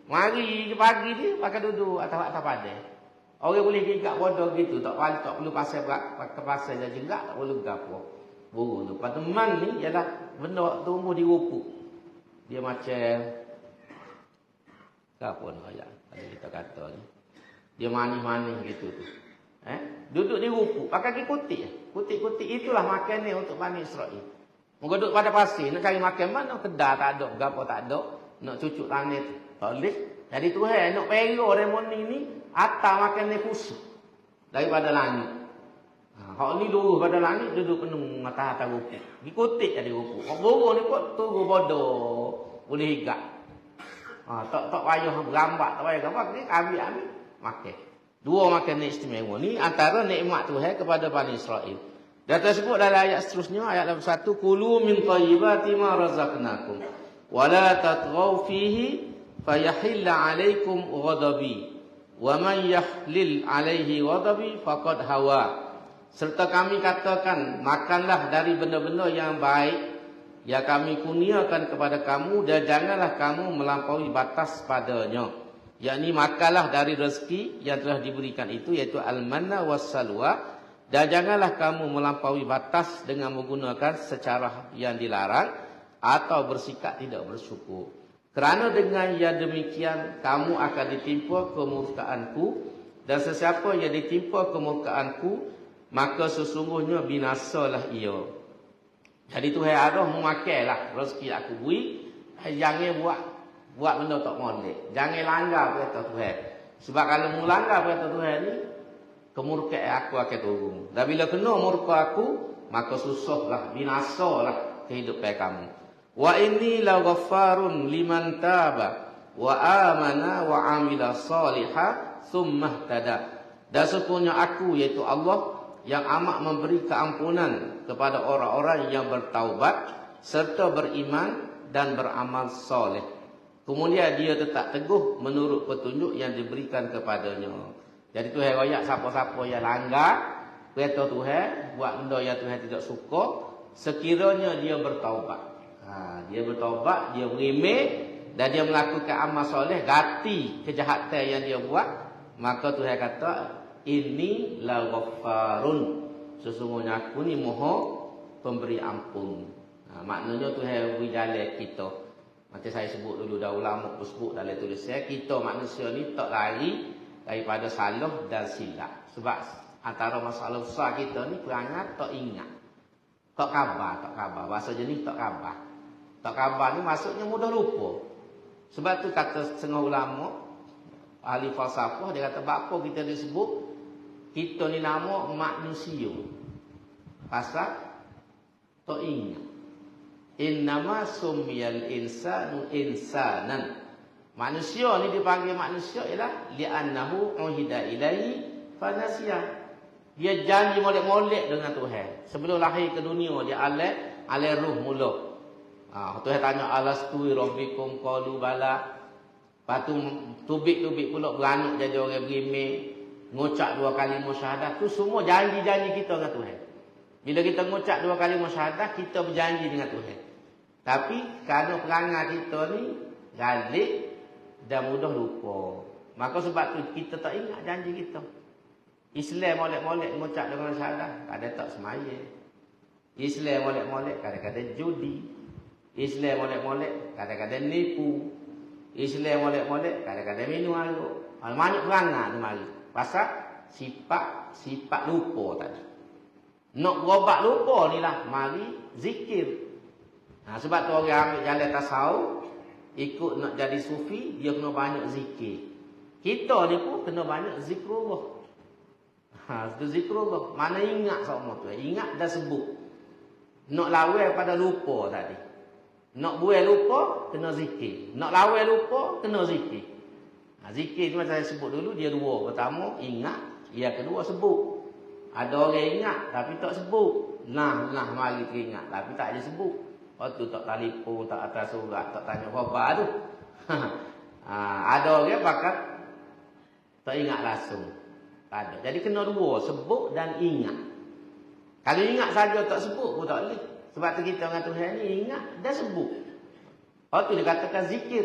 Mari pagi ni pakai duduk atas padai. Orang boleh gigak bodoh gitu, tak perlu pasal ke pasal saja enggak, tak perlu gapo. Burung tu. Teman ni ialah benda tumbuh di rupuk. Dia macam apa nak ayat? Ada kita kata ni. Dia manis-manis gitu tu. Duduk di rupuk, pakai kutik. Kutik-kutik itulah makan ni untuk Bani Israel. Mereka duduk pada pasir, nak cari makan mana? Kedai tak ada, gapo tak ada. Nak cucuk tanah tu. Tak boleh. Jadi Tuhan nak pergi remoni ni, atas makan ni khusus. Daripada langit. Hak ni lurus pada langit, duduk penuh atas rupuk. Ikutik jadi rupuk. Hak burung ni kot turun bodoh. Boleh higak. Tak payah berambak, tak payah gambar. Ni ambil makan. Dua makan ni istimewa. Ni antara nikmat Tuhan kepada Bani Israel. Dan tersebut dalam ayat seterusnya, ayat 81, kulu min thayyibati ma razaqnakum wa la tatghaw fihi fayahilla 'alaikum ghadabi wa man yahlil 'alaihi ghadabi faqad hawa. Serta kami katakan, makanlah dari benda-benda yang baik yang kami kurniakan kepada kamu, dan janganlah kamu melampaui batas padanya. Yakni makanlah dari rezeki yang telah diberikan itu, iaitu al-manna was-salwa, dan janganlah kamu melampaui batas dengan menggunakan secara yang dilarang atau bersikap tidak bersyukur. Kerana dengan yang demikian kamu akan ditimpa kemurkaanku, dan sesiapa yang ditimpa kemurkaanku maka sesungguhnya binasalah ia. Jadi Tuhan ada memakanlah rezeki aku beri, jangan buat benda tak molek. Jangan langgar perintah Tuhan. Sebab kalau melanggar perintah Tuhan ni, kemurkaan aku akan turun. Dan bila kena murka aku, maka susahlah, binasalah kehidupan kamu. Wa inni la ghaffarun liman taba wa amana wa amila salihah thumma ihtada. Dan sesungguhnya aku, iaitu Allah, yang amat memberi keampunan kepada orang-orang yang bertaubat serta beriman dan beramal soleh. Kemudian dia tetap teguh menurut petunjuk yang diberikan kepadanya. Jadi Tuhan royak siapa-siapa yang langgar perintah Tuhan, buat benda yang Tuhan tidak suka, sekiranya dia bertaubat. Dia bertaubat, dia berimeh dan dia melakukan amal soleh, ganti kejahatan yang dia buat, maka Tuhan kata, inni la ghaffarun, sesungguhnya aku ni Maha pemberi ampun. Maknanya Tuhan beri jalan kita. Macam saya sebut dulu, dah ulama pun sebut dalam tulisan, kita manusia ni tak lari daripada salah dan silap. Sebab antara masalah besar kita ni perangai tak ingat. Tak khabar. Bahasa jenis tak khabar. Tak khabar ni maksudnya mudah lupa. Sebab tu kata setengah ulama, ahli falsafah, dia kata, apa kita disebut kita ni nama manusia? Pasal tak ingat. Innama sumiyal insanu insanan. Manusia ni dipanggil manusia ialah li'annahu uhida ilaihi fanasiya. Dia janji molek-molek dengan Tuhan. Sebelum lahir ke dunia dia alai ruh mula. Tuhan tanya alastu rabbikum qalu bala. Patu tubik-tubik pula beranak jadi orang berimeh. Ngucap 2 kali musyahadah tu semua janji-janji kita dengan Tuhan. Bila kita ngucap 2 kali musyahadah, kita berjanji dengan Tuhan. Tapi kerana perangai kita ni galik dan mudah lupa, maka sebab tu kita tak ingat janji kita. Islam molek-molek ngucap dengan musyahadah, kadang tak semaya. Islam molek-molek kadang-kadang judi. Islam molek-molek kadang-kadang nipu. Islam molek-molek kadang-kadang minum alkohol. Banyak perangai tu mari. Pasal sifat lupa tadi. Nak berobat lupa ni lah, mari zikir. Sebab tu orang ambil jalan tasawuf, ikut nak jadi sufi, dia kena banyak zikir. Kita ni pun kena banyak zikrullah. Zikrullah. Mana ingat sama tu. Ingat dan sebut. Nak lawai pada lupa tadi. Nak buai lupa, kena zikir. Nak lawai lupa, kena zikir. Zikir tu macam saya sebut dulu, dia dua. Pertama, ingat. Yang kedua, sebut. Ada orang ingat, tapi tak sebut. Nah, mari teringat. Tapi tak ada sebut. Lepas tu tak telefon, tak atas surat, tak tanya khabar tu. Ada orang bakat tak ingat langsung. Tak ada. Jadi kena dua, sebut dan ingat. Kalau ingat saja tak sebut pun tak boleh. Sebab tu kita dengan Tuhan ni ingat dan sebut. Lepas tu dia katakan zikir.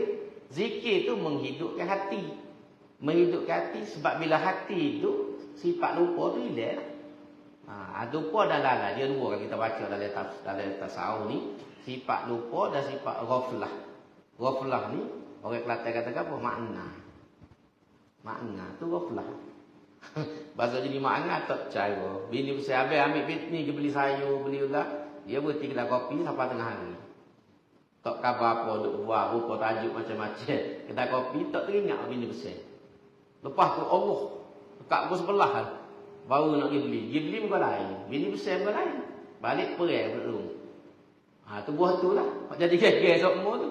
Zikir tu menghidupkan hati. Menghidupkan hati sebab bila hati tu sifat lupa tu hilang. Lupa dan lalai. Dia dua kan kita baca dalam tasawuf ni. Sifat lupa dan sifat ghaflah. Ghaflah ni orang Kelantan katakan apa? Makna. Makna tu ghaflah. Bahasa jadi makna tak percaya. Bini saya ambil ni dia beli sayur, beli ular. Dia berhenti kedai kopi sampai tengah hari. Tak khabar apa duk buat, rupa tajuk macam-macam. Kedai kopi tak teringat bini besar. Lepas tu Allah dekat pukul sebelah kan. Baru nak pergi beli. Pergi beli bukan lain. Bini besar bukan lain. Balik perang belum. Tu buah tu lah. Jadi geger semua tu.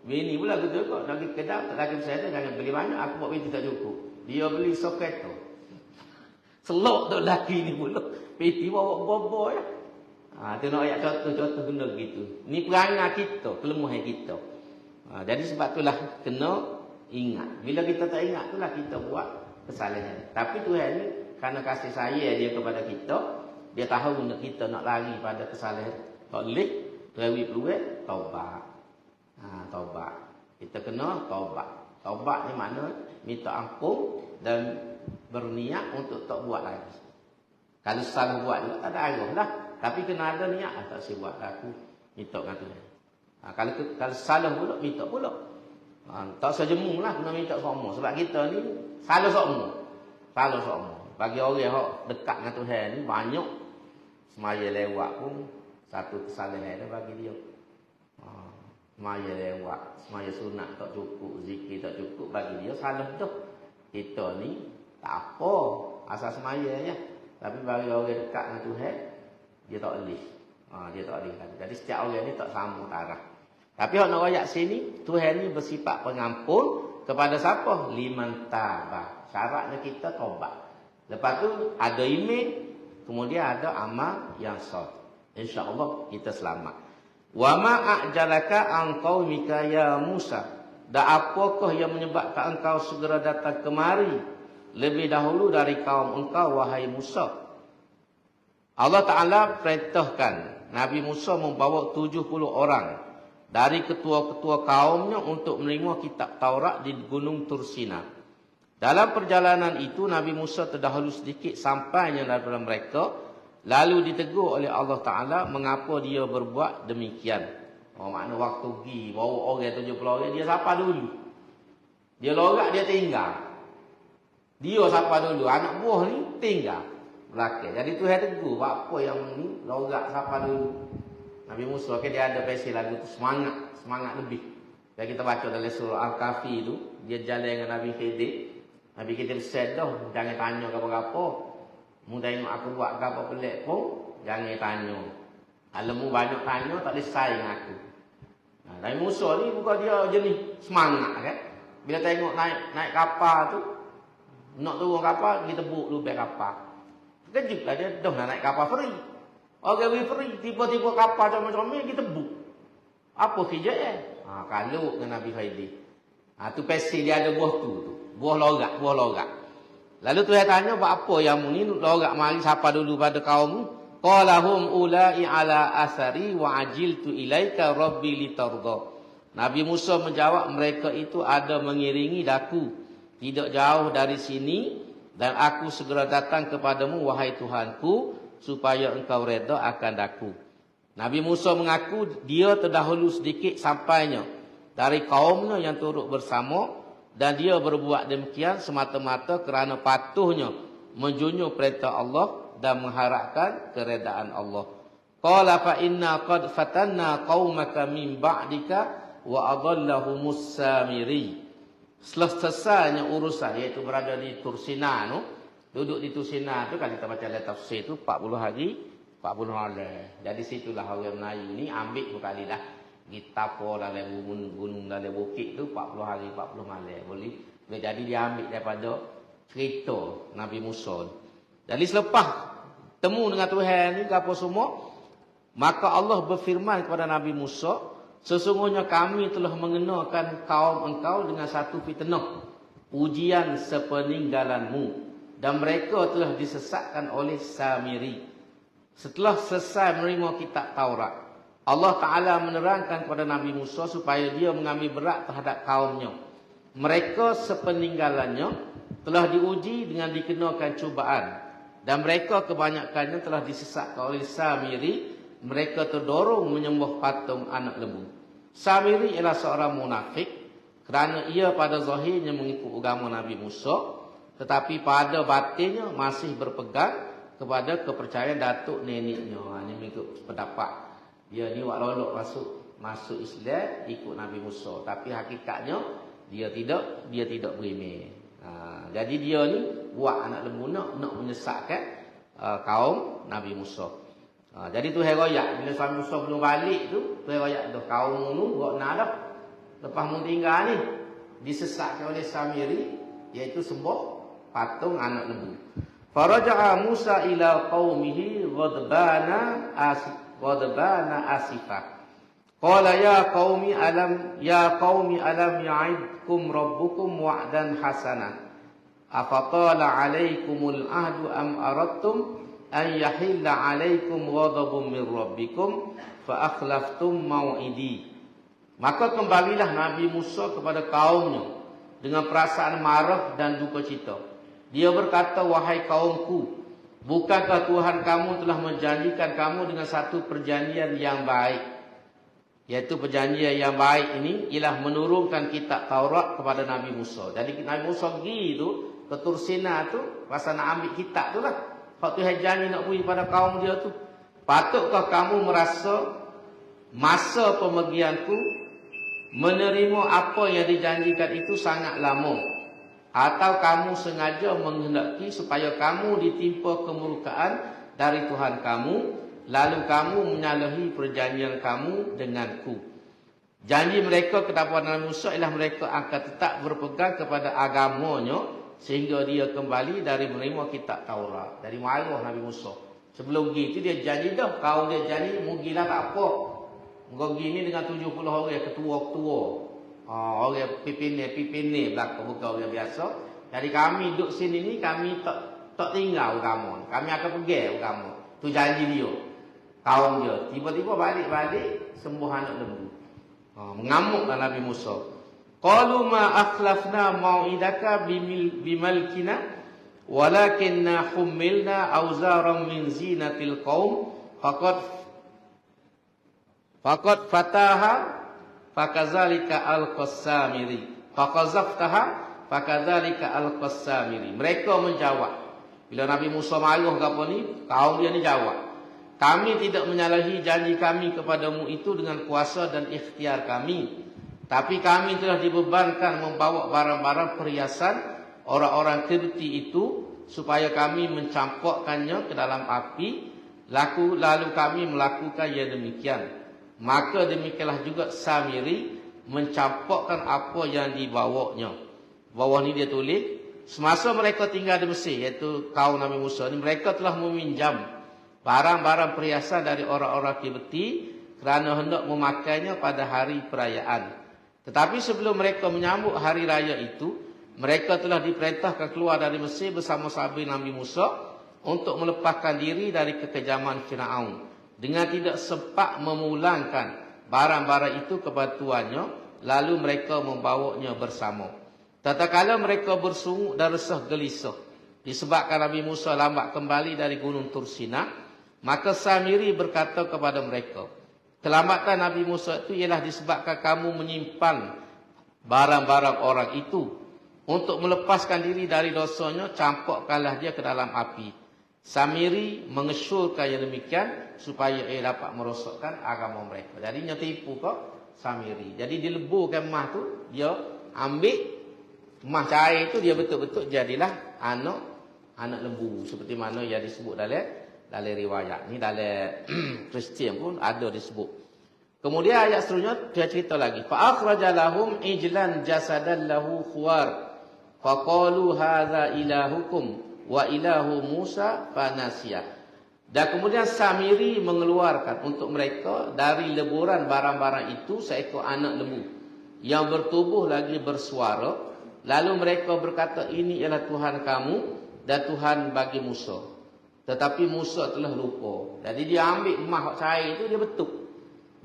Bini pula betul kok. Nak pergi kedai tak lagi besar tu. Jangan beli banyak. Aku buat binti tak cukup. Dia beli soket tu. Selok tu lelaki ni pula. Piti bawa bobo ya. Tu nak ayat contoh benda gitu. Ni perangai kita, kelemahan kita. Jadi sebab itulah kena ingat. Bila kita tak ingat itulah kita buat kesalahan. Tapi Tuhan ni kerana kasih sayang dia kepada kita, dia tahu kita nak lari pada kesalahan. Tak boleh, Tuhan beri peluang taubat. Taubat. Kita kena taubat. Taubat ni makna minta ampun dan berniat untuk tak buat lagi. Kalau salah buat juga tak ada arah lah. Tapi kena ada niat tak saya buat aku minta dengan Tuhan. Kalau salah pula minta pula. Tak sejemu lah kena minta semua. Sebab kita ni salah semua. Salah semua. Bagi orang yang dekat dengan Tuhan ni banyak semaya lewat pun satu kesalahan dia bagi dia. Semaya lewat, semaya sunat tak cukup, zikir tak cukup bagi dia salah tu. Kita ni tak apa asal semaya ya. Tapi bagi orang dekat dengan Tuhan dia tak boleh. Dia tak boleh. Jadi setiap orang ni tak sama taraf. Tapi hak nak royak sini, Tuhan ni bersifat pengampun kepada siapa? Liman tabah. Syaratnya kita taubat. Lepas tu ada iman, kemudian ada amal yang sah. Insya-Allah kita selamat. Wa ma a'jalaka an qaumika ya Musa. Dan apakah yang menyebabkan engkau segera datang kemari lebih dahulu dari kaum engkau wahai Musa? Allah Ta'ala perintahkan Nabi Musa membawa 70 orang dari ketua-ketua kaumnya untuk menerima kitab Taurat di Gunung Tursina. Dalam perjalanan itu Nabi Musa terdahulu sedikit sampainya daripada mereka, lalu ditegur oleh Allah Ta'ala mengapa dia berbuat demikian. Makna waktu pergi bawa orang 70 orang, dia sapa dulu. Dia lorak, dia tinggal. Dia sapa dulu, anak buah ni tinggal belakang. Jadi Tuhan tegur, apa yang ni lorak sapa dulu. Nabi Musa dia ada versi lagu tu semangat lebih. Dan kita baca dalam surah Al-Kahfi tu, dia jalan dengan Nabi Khidir. Nabi Khidir said dah, jangan tanya apa-apa. Mu tengok aku buat apa pelik pun, jangan tanya. Kalau mu banyak tanya tak boleh sayang aku. Nabi Musa ni bukan dia jenis semangat kan. Bila tengok naik kapal tu, nak turun kapal, dia tebuk lubang kapal. Kejutlah dia, dah nak naik kapal free. Orang free, tiba-tiba kapal comel-comel, dia tebuk. Apa kerja kalau dengan Nabi Khidir. Tu pasti dia ada buah tu. Buah lorak. Lalu Tuhan tanya, buat apa yang mu ni lorak mari siapa dulu pada kaum? Qalahum ulai ala asari wa ajiltu ilaika rabbi litarda. Nabi Musa menjawab, mereka itu ada mengiringi daku tidak jauh dari sini dan aku segera datang kepadamu wahai Tuhanku supaya engkau reda akan daku. Nabi Musa mengaku dia terdahulu sedikit sampainya dari kaumnya yang turut bersama dan dia berbuat demikian semata-mata kerana patuhnya menjunjung perintah Allah dan mengharapkan keredaan Allah. Qala fa inna qad fatanna qaumaka min ba'dika wa adallahumus samiri. Selesainya urusan iaitu berada di Tursina tu, duduk di Tursina tu kalau kita baca dalam tafsir tu 40 hari 40 malam. Jadi situlah orang Melayu ni ambil berkali dah. Kita po dalam gunung dalam bukit tu 40 hari 40 malam. Boleh jadi dia ambil daripada cerita Nabi Musa. Jadi selepas temu dengan Tuhan ni apa semua, maka Allah berfirman kepada Nabi Musa, sesungguhnya kami telah mengenakan kaum engkau dengan satu fitnah, ujian sepeninggalanmu, dan mereka telah disesatkan oleh Samiri. Setelah selesai menerima kitab Taurat, Allah Ta'ala menerangkan kepada Nabi Musa supaya dia mengambil berat terhadap kaumnya. Mereka sepeninggalannya telah diuji dengan dikenakan cubaan, dan mereka kebanyakannya telah disesatkan oleh Samiri. Mereka terdorong menyembah patung anak lembu. Samiri ialah seorang munafik kerana ia pada zahirnya mengikut agama Nabi Musa, tetapi pada batinnya masih berpegang kepada kepercayaan datuk neneknya. Ini mengikut pendapat dia ni wak lolok masuk Islam ikut Nabi Musa, tapi hakikatnya dia tidak beriman. Jadi dia ni buat anak lembu nak menyesatkan kaum Nabi Musa. Jadi tu heroyak bila Nabi Musa belum balik tu heroyak tu kaum nu buat nak dah. Lepas mu tinggal ni disesatkan oleh Samiri, iaitu sembah patung anak lembu. Faraja'a Musa ila qaumihi ghadbana asifah. Qala ya qaumi alam ya'idkum rabbukum wa'dan hasana. Afatala 'alaikumul ahdu am aradtum an yahilla 'alaikum ghadabun min rabbikum fa akhlaftum mau'idi. Maka kembalilah Nabi Musa kepada kaumnya dengan perasaan marah dan duka cita. Dia berkata, wahai kaumku, bukankah Tuhan kamu telah menjanjikan kamu dengan satu perjanjian yang baik? Iaitu perjanjian yang baik ini ialah menurunkan kitab Taurat kepada Nabi Musa. Jadi Nabi Musa pergi tu ke Tursina tu pasal nak ambil kitab tu lah. Kalau Tuhan janji nak beri pada kaum dia tu. Patutkah kamu merasa masa pemergianku menerima apa yang dijanjikan itu sangat lama? Atau kamu sengaja menghendaki supaya kamu ditimpa kemurkaan dari Tuhan kamu, lalu kamu menyalahi perjanjian kamu denganku? Janji mereka kepada Nabi Musa ialah mereka akan tetap berpegang kepada agamanya sehingga dia kembali dari menerima kitab Taurat. Dari marah Nabi Musa. Sebelum pergi itu dia janji dah, kaum dia janji mugilah tak apa. Mugi ni dengan 70 orang ketua-ketua. Orang pipin belakang, bukan orang biasa. Jadi kami duduk sini ni, kami tak tinggal agama. Kami akan pergi agama. Tu janji dia. Kaum dia. Tiba-tiba balik sembah anak lembu. Mengamuklah Nabi Musa. Qalu ma akhlafna mau'idaka bimalkina walakinna hummilna awzaram min zinatil qaum faqad fataha fakadzalika al-Qassamiri. Faqazaftaha fakadzalika al-Qassamiri. Mereka menjawab. Bila Nabi Musa marah ke apa ni, kaum dia ni jawab. Kami tidak menyalahi janji kami kepadamu itu dengan kuasa dan ikhtiar kami. Tapi kami telah dibebankan membawa barang-barang perhiasan orang-orang Kibti itu supaya kami mencampurkannya ke dalam api. Lalu kami melakukan yang demikian. Maka demikianlah juga Samiri mencampurkan apa yang dibawanya. Bawah ni dia tulis, semasa mereka tinggal di Mesir, iaitu kaum Nabi Musa ni, mereka telah meminjam barang-barang perhiasan dari orang-orang Kibti kerana hendak memakainya pada hari perayaan. Tetapi sebelum mereka menyambut hari raya itu, mereka telah diperintahkan keluar dari Mesir bersama sahabat Nabi Musa untuk melepaskan diri dari kekejaman Firaun, dengan tidak sempat memulangkan barang-barang itu kepada tuannya, lalu mereka membawanya bersama. Tatkala mereka bersungguh dan resah gelisah disebabkan Nabi Musa lambat kembali dari gunung Tursina, maka Samiri berkata kepada mereka, kelambatan Nabi Musa itu ialah disebabkan kamu menyimpan barang-barang orang itu. Untuk melepaskan diri dari dosanya, campurkanlah dia ke dalam api. Samiri mengesyorkan yang demikian supaya ia dapat merosakkan agama mereka. Jadi dia tipu ke Samiri. Jadi dileburkan emas tu, dia ambil emas cair itu, dia betul-betul jadilah anak lembu. Seperti mana yang disebut dalam dalam riwayat ni, dalam Kristian pun ada disebut. Kemudian ayat seterusnya dia cerita lagi. Fa akhraja lahum ijlan jasadan lahu khuwar. Faqalu hadza ilahukum wa ilahu Musa fanasiya. Dan kemudian Samiri mengeluarkan untuk mereka dari leburan barang-barang itu seekor anak lembu yang bertubuh lagi bersuara. Lalu mereka berkata, ini ialah Tuhan kamu dan Tuhan bagi Musa. Tetapi Musa telah lupa. Jadi dia ambil emas cair itu, dia betuk.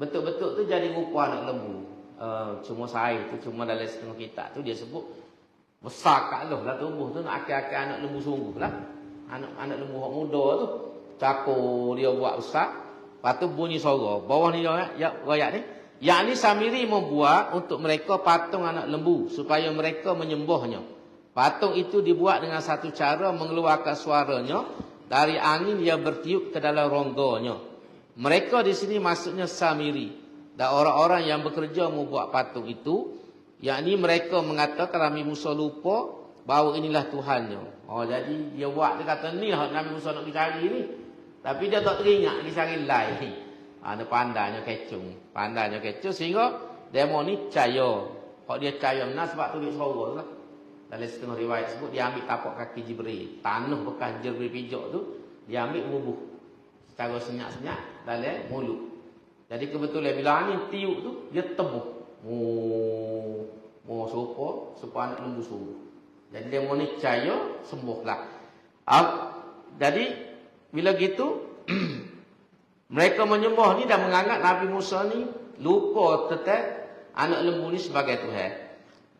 Betul-betul tu jadi rupa anak lembu. Cuma saya tu, cuma dalam setengah kitab tu dia sebut besar kat lah tubuh tu, nak akal-akal anak lembu sungguh lah. Anak lembu hak muda tu, cakur dia buat besar. Lepas tu bunyi suara. Bawah ni rakyat ni. Yang ni Samiri membuat untuk mereka patung anak lembu supaya mereka menyembahnya. Patung itu dibuat dengan satu cara mengeluarkan suaranya dari angin yang bertiup ke dalam rongganya. Mereka di sini maksudnya Samiri dan orang-orang yang bekerja membuat patung itu, yakni mereka mengatakan Nabi Musa lupa bahawa inilah Tuhannya. Oh, jadi dia buat, dia kata ni lah Nabi Musa nak pergi cari ni. Tapi dia tak teringat pergi cari lain. Dia pandainya kecoh sehingga demo ni percaya. Kalau dia percaya benar sebab tu dia suara lah. Dalam setengah riwayat sebut dia ambil tapak kaki Jibril, tanah bekas Jibril pijak tu dia ambil rubuh secara senyap-senyap dalam mulut. Jadi kebetulan bila angin tiup tu dia tebuh. Sopa anak lembu sungguh. Jadi dia mau ni percaya sembuhlah. Jadi bila gitu mereka menyembah ni dan menganggap Nabi Musa ni lupa tentang anak lembu ni sebagai Tuhan.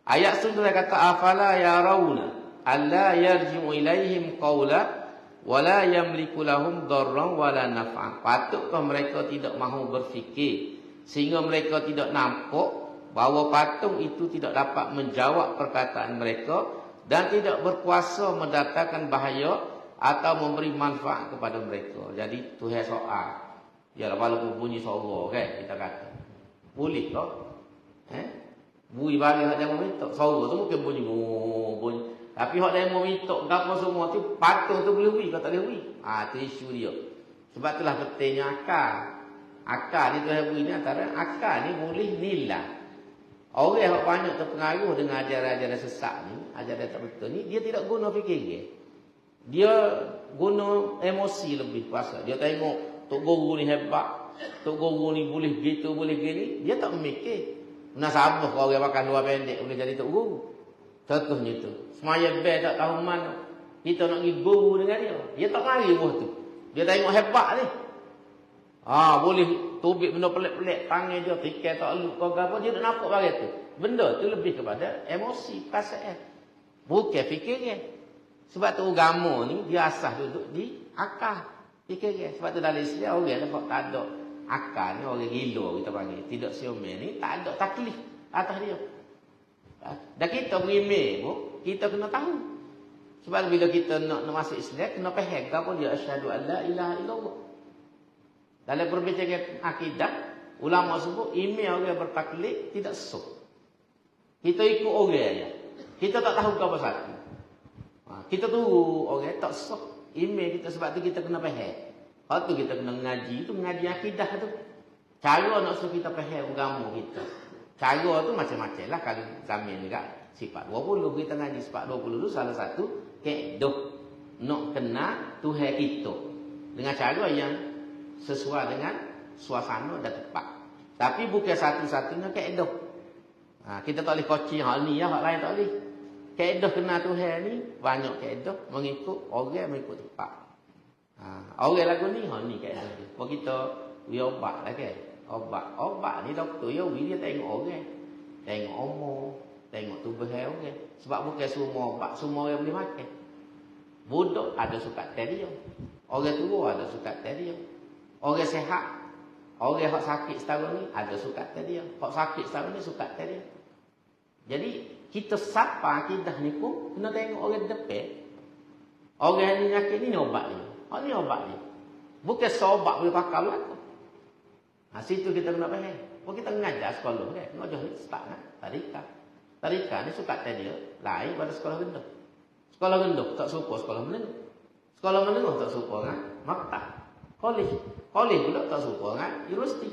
Ayat seterusnya kata afala yarawna alla yarji'u ilaihim qawla wala yamliku lahum darran wala naf'an. Patutkah mereka tidak mahu berfikir sehingga mereka tidak nampak bahawa patung itu tidak dapat menjawab perkataan mereka dan tidak berkuasa mendatangkan bahaya atau memberi manfaat kepada mereka. Jadi Tuhan soal. Yalah walaupun bunyi suara kan kita kata. Boleh tak? Bunyi bagi hak demo minta. Suara tu mungkin bunyi. Tapi hak demo minta gapo semua tu patung tu boleh bui kata boleh bui. Tu isu dia. Sebab itulah pentingnya akal. Akal ni Tuhan bui ni antara akal ni boleh nilai. Orang yang banyak terpengaruh dengan ajaran-ajaran sesat ni, ajaran tak betul ni, dia tidak guna fikir. Dia guna emosi lebih kuasa. Dia tengok Tok Guru ni hebat, Tok Guru ni boleh gitu, boleh gini. Dia tak memikir. Nasabah kalau orang makan luar pendek boleh jadi Tok Guru. Contohnya tu. Semaya bel tak tahu mana. Kita nak pergi guru dengan dia. Dia tak mari buah tu. Dia tengok hebat ni. Boleh tubik benda pelik-pelik. Tangan dia fikir tak elok kau apa. Dia tak nampak bagai tu. Benda tu lebih kepada emosi, perasaan. Bukan fikirnya. Sebab tu agama ni dia asas duduk di akal. Fikirnya. Sebab tu dalam Islam orang nampak tak ada akal ni, orang gila kita panggil. Tidak siomel ni tak ada taklif atas dia. Dan kita berimeh pun kita kena tahu. Sebab bila kita nak masuk Islam kena faham apa dia asyhadu an la ilaha illallah. Dalam perbincangan akidah ulama sebut email orang bertaklid tidak sah. Kita ikut orang aja. Kita tak tahu apa satu. Kita tunggu orang tak sah email kita sebab tu kita kena faham. Kalau tu kita kena ngaji tu ngaji akidah tu. Cara nak suruh kita faham agama kita. Cara tu macam-macam lah kalau zaman juga. Sifat 20 kita ngaji sifat 20 tu salah satu kaedah nak kenal Tuhan kita dengan cara yang sesuai dengan suasana dan tempat. Tapi bukan satu-satunya kaedah. Kita tak boleh koci hal ni ya, hal lain tak boleh. Kaedah kenal Tuhan ni banyak kaedah mengikut orang, mengikut tempat. Orang lagu ni hal ni kaedah dia. Kalau kita obat lah kan. Obat ni doktor ya dia tengok orang. Tengok umur, tengok tubuh orang. Sebab bukan semua obat semua orang boleh makan. Budak ada sukat dia. Orang tua ada sukat dia. Orang sehat, orang yang sakit setahun ni ada sukat dia. Hak sakit setahun ni sukat dia. Jadi kita sapa akidah ni pun kena tengok orang depan. Orang yang nyakit ni obat dia. Hak ni obat dia. Bukan seobat boleh pakai lah. Situ kita kena faham. Kalau kita mengajar sekolah kan, mengajar ni start kan, tadika. Tadika ni suka dia lain pada sekolah rendah. Sekolah rendah tak suka sekolah menengah. Sekolah menengah tak suka kan. maktab. College pula tak serupa dengan universiti.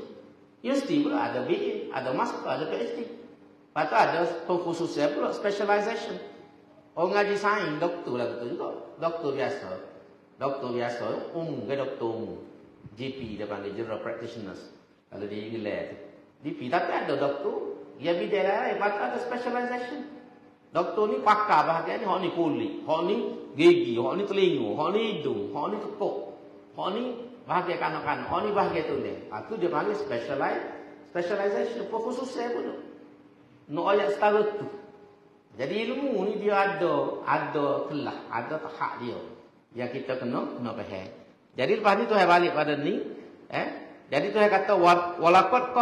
Universiti pula ada BA, ada master, ada PhD. Lepas tu ada pengkhususan pula, specialization. Orang ngaji sains, doktor lah betul juga. Doktor biasa, doktor umum. GP dia panggil, General Practitioners. Kalau di England tu. GP, tapi ada doktor, dia bidang lain, lepas tu ada specialization. Doktor ni pakar bahagian ni, hak ni kulit, hak ni gigi, hak ni telinga, hak ni hidung, hak ni tekuk, hak ni bahagian kanak-kanak, hak ni bahagian tulang. Itu dia panggil specialization, pengkhususan pun tu. Nak ayat setara tu. Jadi ilmu ni dia ada kelas, ada tahap dia yang kita kena faham. Jadi lepas ni Tuhan balik pada ni, jadi Tuhan kata walaqad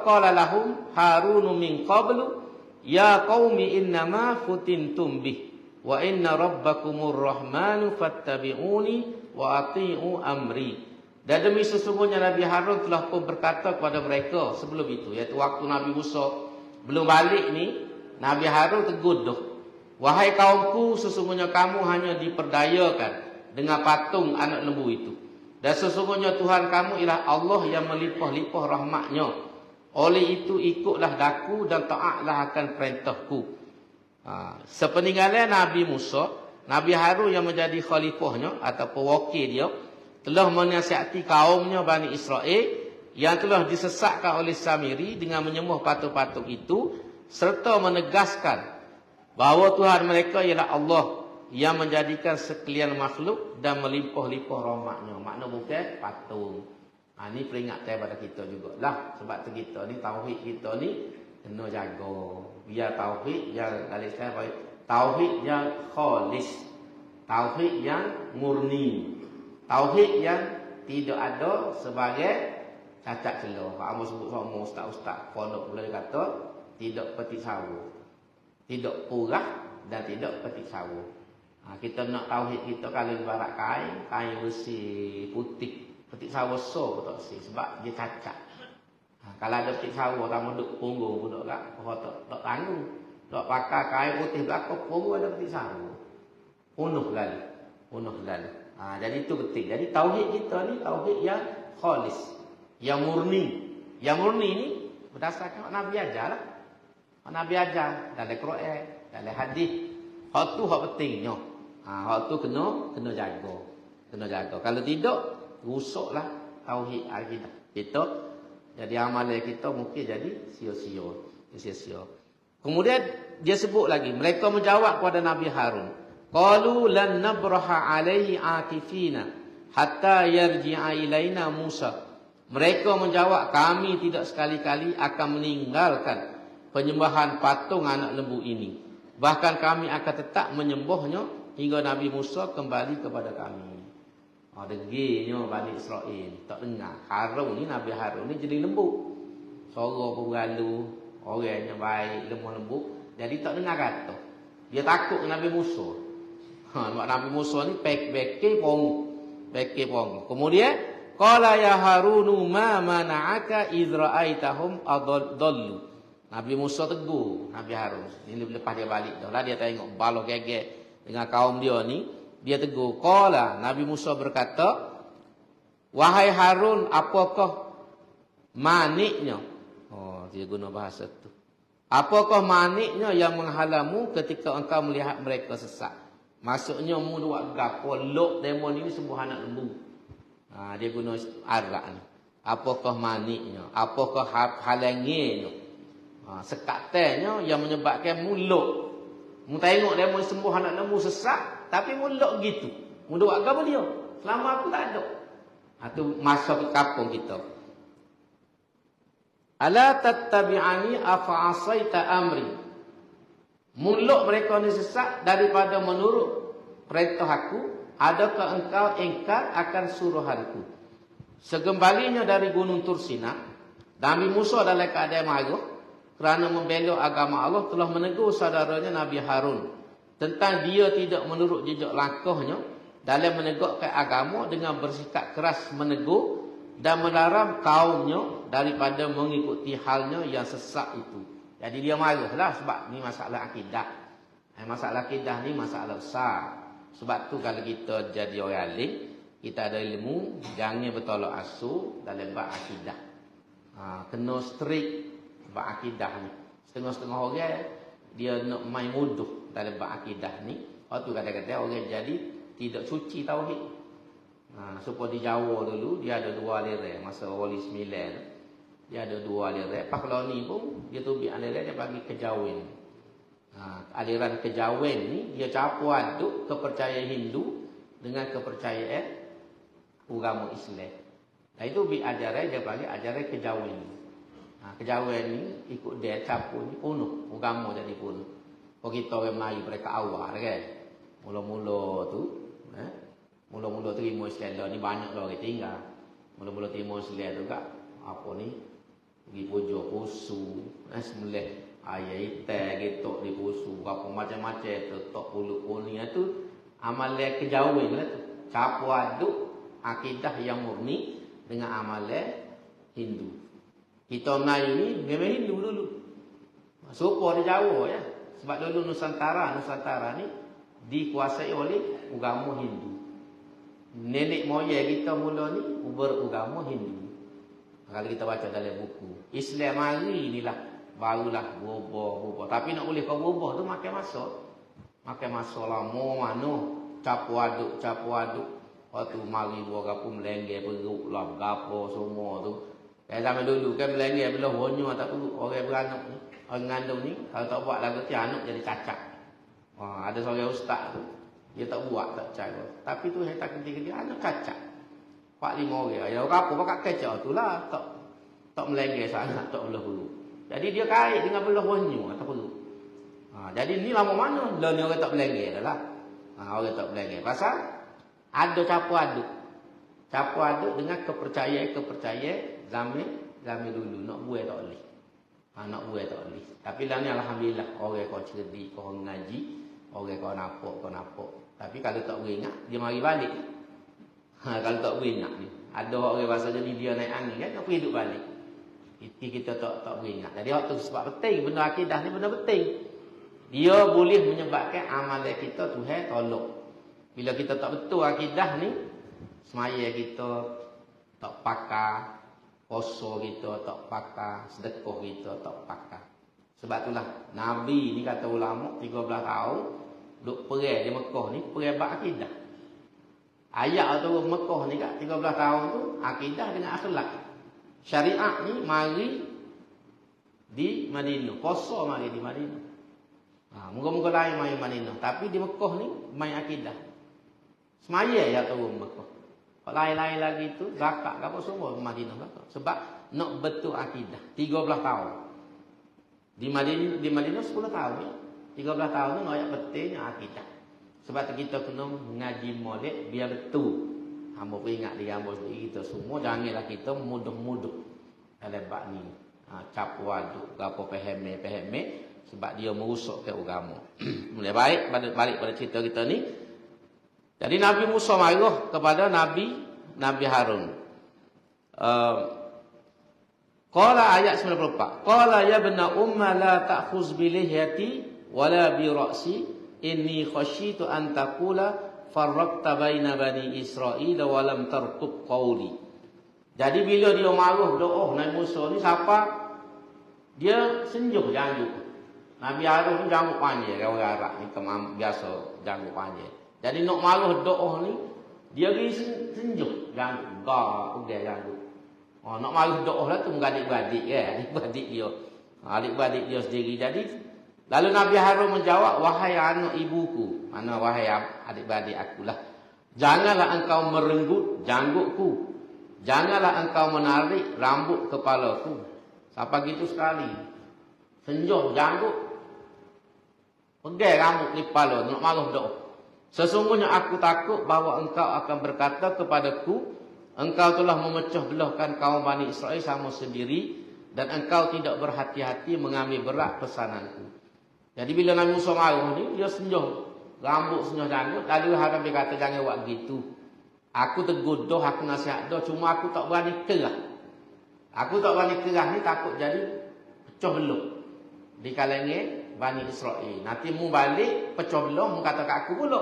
qala lahum Harun min qablu ya qaumi innama futintum bih wa inna rabbakumur rahmanu fattabi'uni wa ati'u amri. Dan demi sesungguhnya Nabi Harun telah pun berkata kepada mereka sebelum itu, iaitu waktu Nabi Musa belum balik ni, Nabi Harun tegur dah, wahai kaumku, sesungguhnya kamu hanya diperdayakan dengan patung anak lembu itu. Dan sesungguhnya Tuhan kamu ialah Allah yang melimpah-limpah rahmatnya. Oleh itu ikutlah daku dan taatlah akan perintahku. Sepeninggalan Nabi Musa, Nabi Harun yang menjadi khalifahnya atau pewakil dia telah menasihati kaumnya Bani Israel yang telah disesatkan oleh Samiri dengan menyembah patung-patung itu, serta menegaskan bahawa Tuhan mereka ialah Allah yang menjadikan sekalian makhluk dan melimpah-limpah rahmatnya. Makna bukan patung. Ini peringatan pada kita jugalah. Sebab tu kita ni, tauhid kita ni kena jaga. Biar tauhid yang dari saya baik, tauhid yang khalis, tauhid yang murni, tauhid yang tidak ada sebagai cacat celah. Kamu sebut sama ustaz-ustaz pondok boleh kata tidak petik sawah, tidak purah dan tidak petik sawah. Kita nak tauhid kita kalau ibarat kain bersih putih, petik sawah so tak sih sebab dia cacat. Kalau ada petik sawah kamu duduk punggung pun tak tak tanggung. Tak pakai kain putih belakang punggung ada petik sawah. Penuh lalu. Jadi itu penting. Jadi tauhid kita ni tauhid yang khalis, yang murni. Yang murni ni berdasarkan Nabi ajar lah. Nabi ajar dalam Quran, dalam hadis. Hak tu hak pentingnya. Hak tu kena jaga. Kena jaga. Kalau tidak, rusaklah tauhid akidah kita. Jadi amalan kita mungkin jadi sia-sia. Kemudian dia sebut lagi, mereka menjawab kepada Nabi Harun, qalu lan nabraha alaihi akifina hatta yarji'a ilaina Musa. Mereka menjawab, kami tidak sekali-kali akan meninggalkan penyembahan patung anak lembu ini. Bahkan kami akan tetap menyembahnya hingga Nabi Musa kembali kepada kami. Degilnya Bani Israel tak dengar. Harun ni, Nabi Harun ni jadi lembut. Suara pun galu, orangnya baik, lemah lembut. Jadi tak dengar kata. Dia takut Nabi Musa. Nabi Musa ni beke pong. Kemudian qala ya Harunu ma mana'aka idh ra'aitahum adallu. Nabi Musa tegur Nabi Harun. Ini lepas dia balik dah lah, dia tengok baloh gegek dengan kaum dia ni. Dia tegur. Qala, Nabi Musa berkata, wahai Harun, apakah maniknya? Dia guna bahasa tu. Apakah maniknya yang menghalangimu ketika engkau melihat mereka sesat? Maksudnya mu buat gapo lok demon ini semua anak lembu. Dia guna arak ni. Apakah maniknya? Apakah halanginya? Sekatanya yang menyebabkan mu lok. Mu tengok demon sembuh anak lembu sesat, tapi mu lok gitu. Mu buat gapo dia? Selama aku tak ada. Itu masa kampung kita. Ala tattabi'ani afa asaita amri. Muluk mereka ni sesat daripada menurut perintah aku, adakah engkau ingkar akan suruhanku? Segembalinya dari gunung Tursina, Nabi Musa dalam keadaan marah kerana membela agama Allah telah menegur saudaranya Nabi Harun tentang dia tidak menurut jejak langkahnya dalam menegakkan agama dengan bersikap keras menegur dan melarang kaumnya daripada mengikuti halnya yang sesat itu. Jadi dia marahlah sebab ni masalah akidah. Masalah akidah ni masalah besar. Sebab tu kalau kita jadi orang alim, kita ada ilmu, jangan bertolak asur dalam bab akidah. Kena strict bab akidah ni. Setengah-setengah orang dia nak main mudah dalam bab akidah ni. Lepas tu kadang-kadang orang jadi tidak suci tauhid. Supaya di Jawa dulu dia ada 2 aliran masa Wali 9. Dia ada 2 aliran. Pak Loni pun dia tu aliran dia bagi kejawen. Aliran kejawen ni dia campur aduk kepercayaan Hindu dengan kepercayaan agama Islam. Itu ajaran dia bagi ajaran kejawen. Kejawen ni ikut dia campur ni penuh agama jadi penuh. Kalau kita orang Melayu mereka awal kan. Mula-mula terima Islam ni banyak lah orang tinggal. Mula-mula terima Islam tu kat apa ni? Pergi pujuk pusu, sembelih ayam hitam gitu di pusu, apa macam-macam tu tok pulut kuning tu amalan kejawen lah tu. Campur aduk akidah yang murni dengan amalan Hindu. Kita Melayu ni memang Hindu dulu. Serupa di Jawa ya. Sebab dulu Nusantara ni dikuasai oleh agama Hindu. Nenek moyang kita mula ni beragama Hindu. Kalau kita baca dalam buku Islam hari inilah barulah berubah. Tapi nak boleh kau berubah tu makan masa. Makan masa lama mana campur aduk. Waktu mari buat gapo melengger perut lah gapo semua tu. Zaman dulu kan melengger belah honyo tak perlu orang beranak ni. Orang ngandung ni kalau tak buat lagu tu anak jadi cacat. Ada seorang ustaz tu dia tak buat tak cara. Tapi tu saya tak kerja anak cacat. 4-5 orang. Ya apa pakai kecak tu lah tak melengger sangat tak belah perut. Jadi dia kait dengan belah honyo tak perlu. Jadi ni lama mana lah ni orang tak melengger dah lah. Orang tak melengger. Pasal ada campur aduk dengan kepercayaan zaman dulu nak buat tak boleh. Nak buat tak boleh. Tapi lah ni alhamdulillah orang kau cerdik, kau ngaji, orang kau nampak. Tapi kalau tak beringat dia mari balik. Kalau tak beringat ni, ada orang bahasa jadi dia naik angin kan nak pergi duduk balik. Kita tak beringat. Jadi waktu sebab penting benda akidah ni benda penting. Dia boleh menyebabkan amalan kita Tuhan tolong. Bila kita tak betul akidah ni, semaya kita tak pakar, puasa kita tak pakar, sedekah kita tak pakar. Sebab itulah Nabi ni kata ulama 13 tahun duk perang di Mekah ni perang bab akidah. Ayat tu Mekah ni kat 13 tahun tu akidah dengan akhlak. Syariat ni mari di Madinah, puasa mari di Madinah. Moga-moga lain main Madinah, tapi di Mekah ni main akidah. Semaya ya tu Mekah. Kalau lain-lain lagi tu zakat apa semua Madinah belaka. Sebab nak betul akidah 13 tahun. Di Madinah 10 tahun ya. 13 tahun tu ayat pentingnya akidah. Sebab tu kita kena mengaji molek biar betul. Hamba peringat di hamba sendiri kita semua janganlah kita mudah-mudah dalam bab ni. Campur aduk gapo paham sebab dia merosakkan agama. Mulai balik pada cerita kita ni. Jadi Nabi Musa marah kepada Nabi Harun. Qala ayat 94. Qala ya ibna umma la ta'khuz bi lihyati wala bi ra'si inni khasyitu an taqula farraqta baina bani Israil wa lam tarqub qawli. Jadi bila dia marah doa Nabi Musa ni siapa? Dia senjuh janggut. Nabi Harun ni janggut panjang orang Arab ni biasa janggut panjang. Jadi nak marah doa ni dia pergi senjuh janggut. Udah janggut. Nak marah doa lah tu adik-beradik kan. Adik-beradik dia sendiri. Jadi lalu Nabi Harun menjawab, wahai anak ibuku, mana wahai adik-beradik akulah, janganlah engkau merenggut janggutku, janganlah engkau menarik rambut kepalaku. Siapa gitu sekali, senjuh janggut, pegang rambut di kepala, nak marah doa. Sesungguhnya aku takut bahawa engkau akan berkata kepadaku, engkau telah memecah belahkan kaum Bani Israel sama sendiri, dan engkau tidak berhati-hati mengambil berat pesananku. Jadi bila Nabi Musa marah ni, dia senjuh rambut, senjuh janggut. Lalu Harun dia kata, jangan buat gitu. Aku tegur doh, aku nasihat doh, cuma aku tak berani kerah. Aku tak berani kerah ni takut jadi pecah belah di kalangan Bani Israel. Nanti mu balik, pecah belah, mu kata kat aku pula.